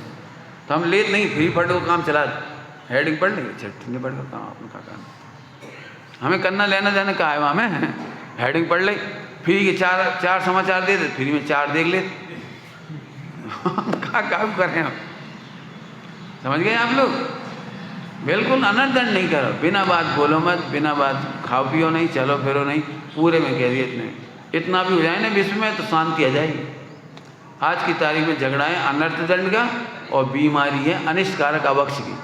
तो हम लेट नहीं, फ्री पढ़ को काम चला, हेडिंग पढ़ लेंगे, छठ नहीं पढ़ कर काम अपना का काम। हमें करना लेना देना कहा है वहाँ में, हेडिंग पढ़ ले, फ्री के चार समाचार दे दे, फ्री में 4 देख ले। क्या काम कर रहे हैं हम, समझ गए आप लोग? बिल्कुल अनर्दंड नहीं करो, बिना बात बोलो मत, बिना बात खाओ पियो नहीं, चलो फिरो नहीं, पूरे में कह दिए इतना भी हो जाए ना विश्व में तो शांति आ जाएगी। आज की तारीख में झगड़ा है अनर्थ दंड का, और बीमारी है अनिष्टकारक अवक्ष की।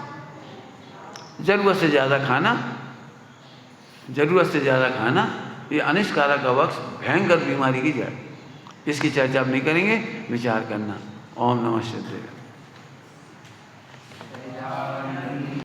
ज़रूरत से ज़्यादा खाना, ये अनिष्टकारक अवक्ष भयंकर बीमारी की जड़। इसकी चर्चा अब नहीं करेंगे, विचार करना। ओम नमः शिवाय।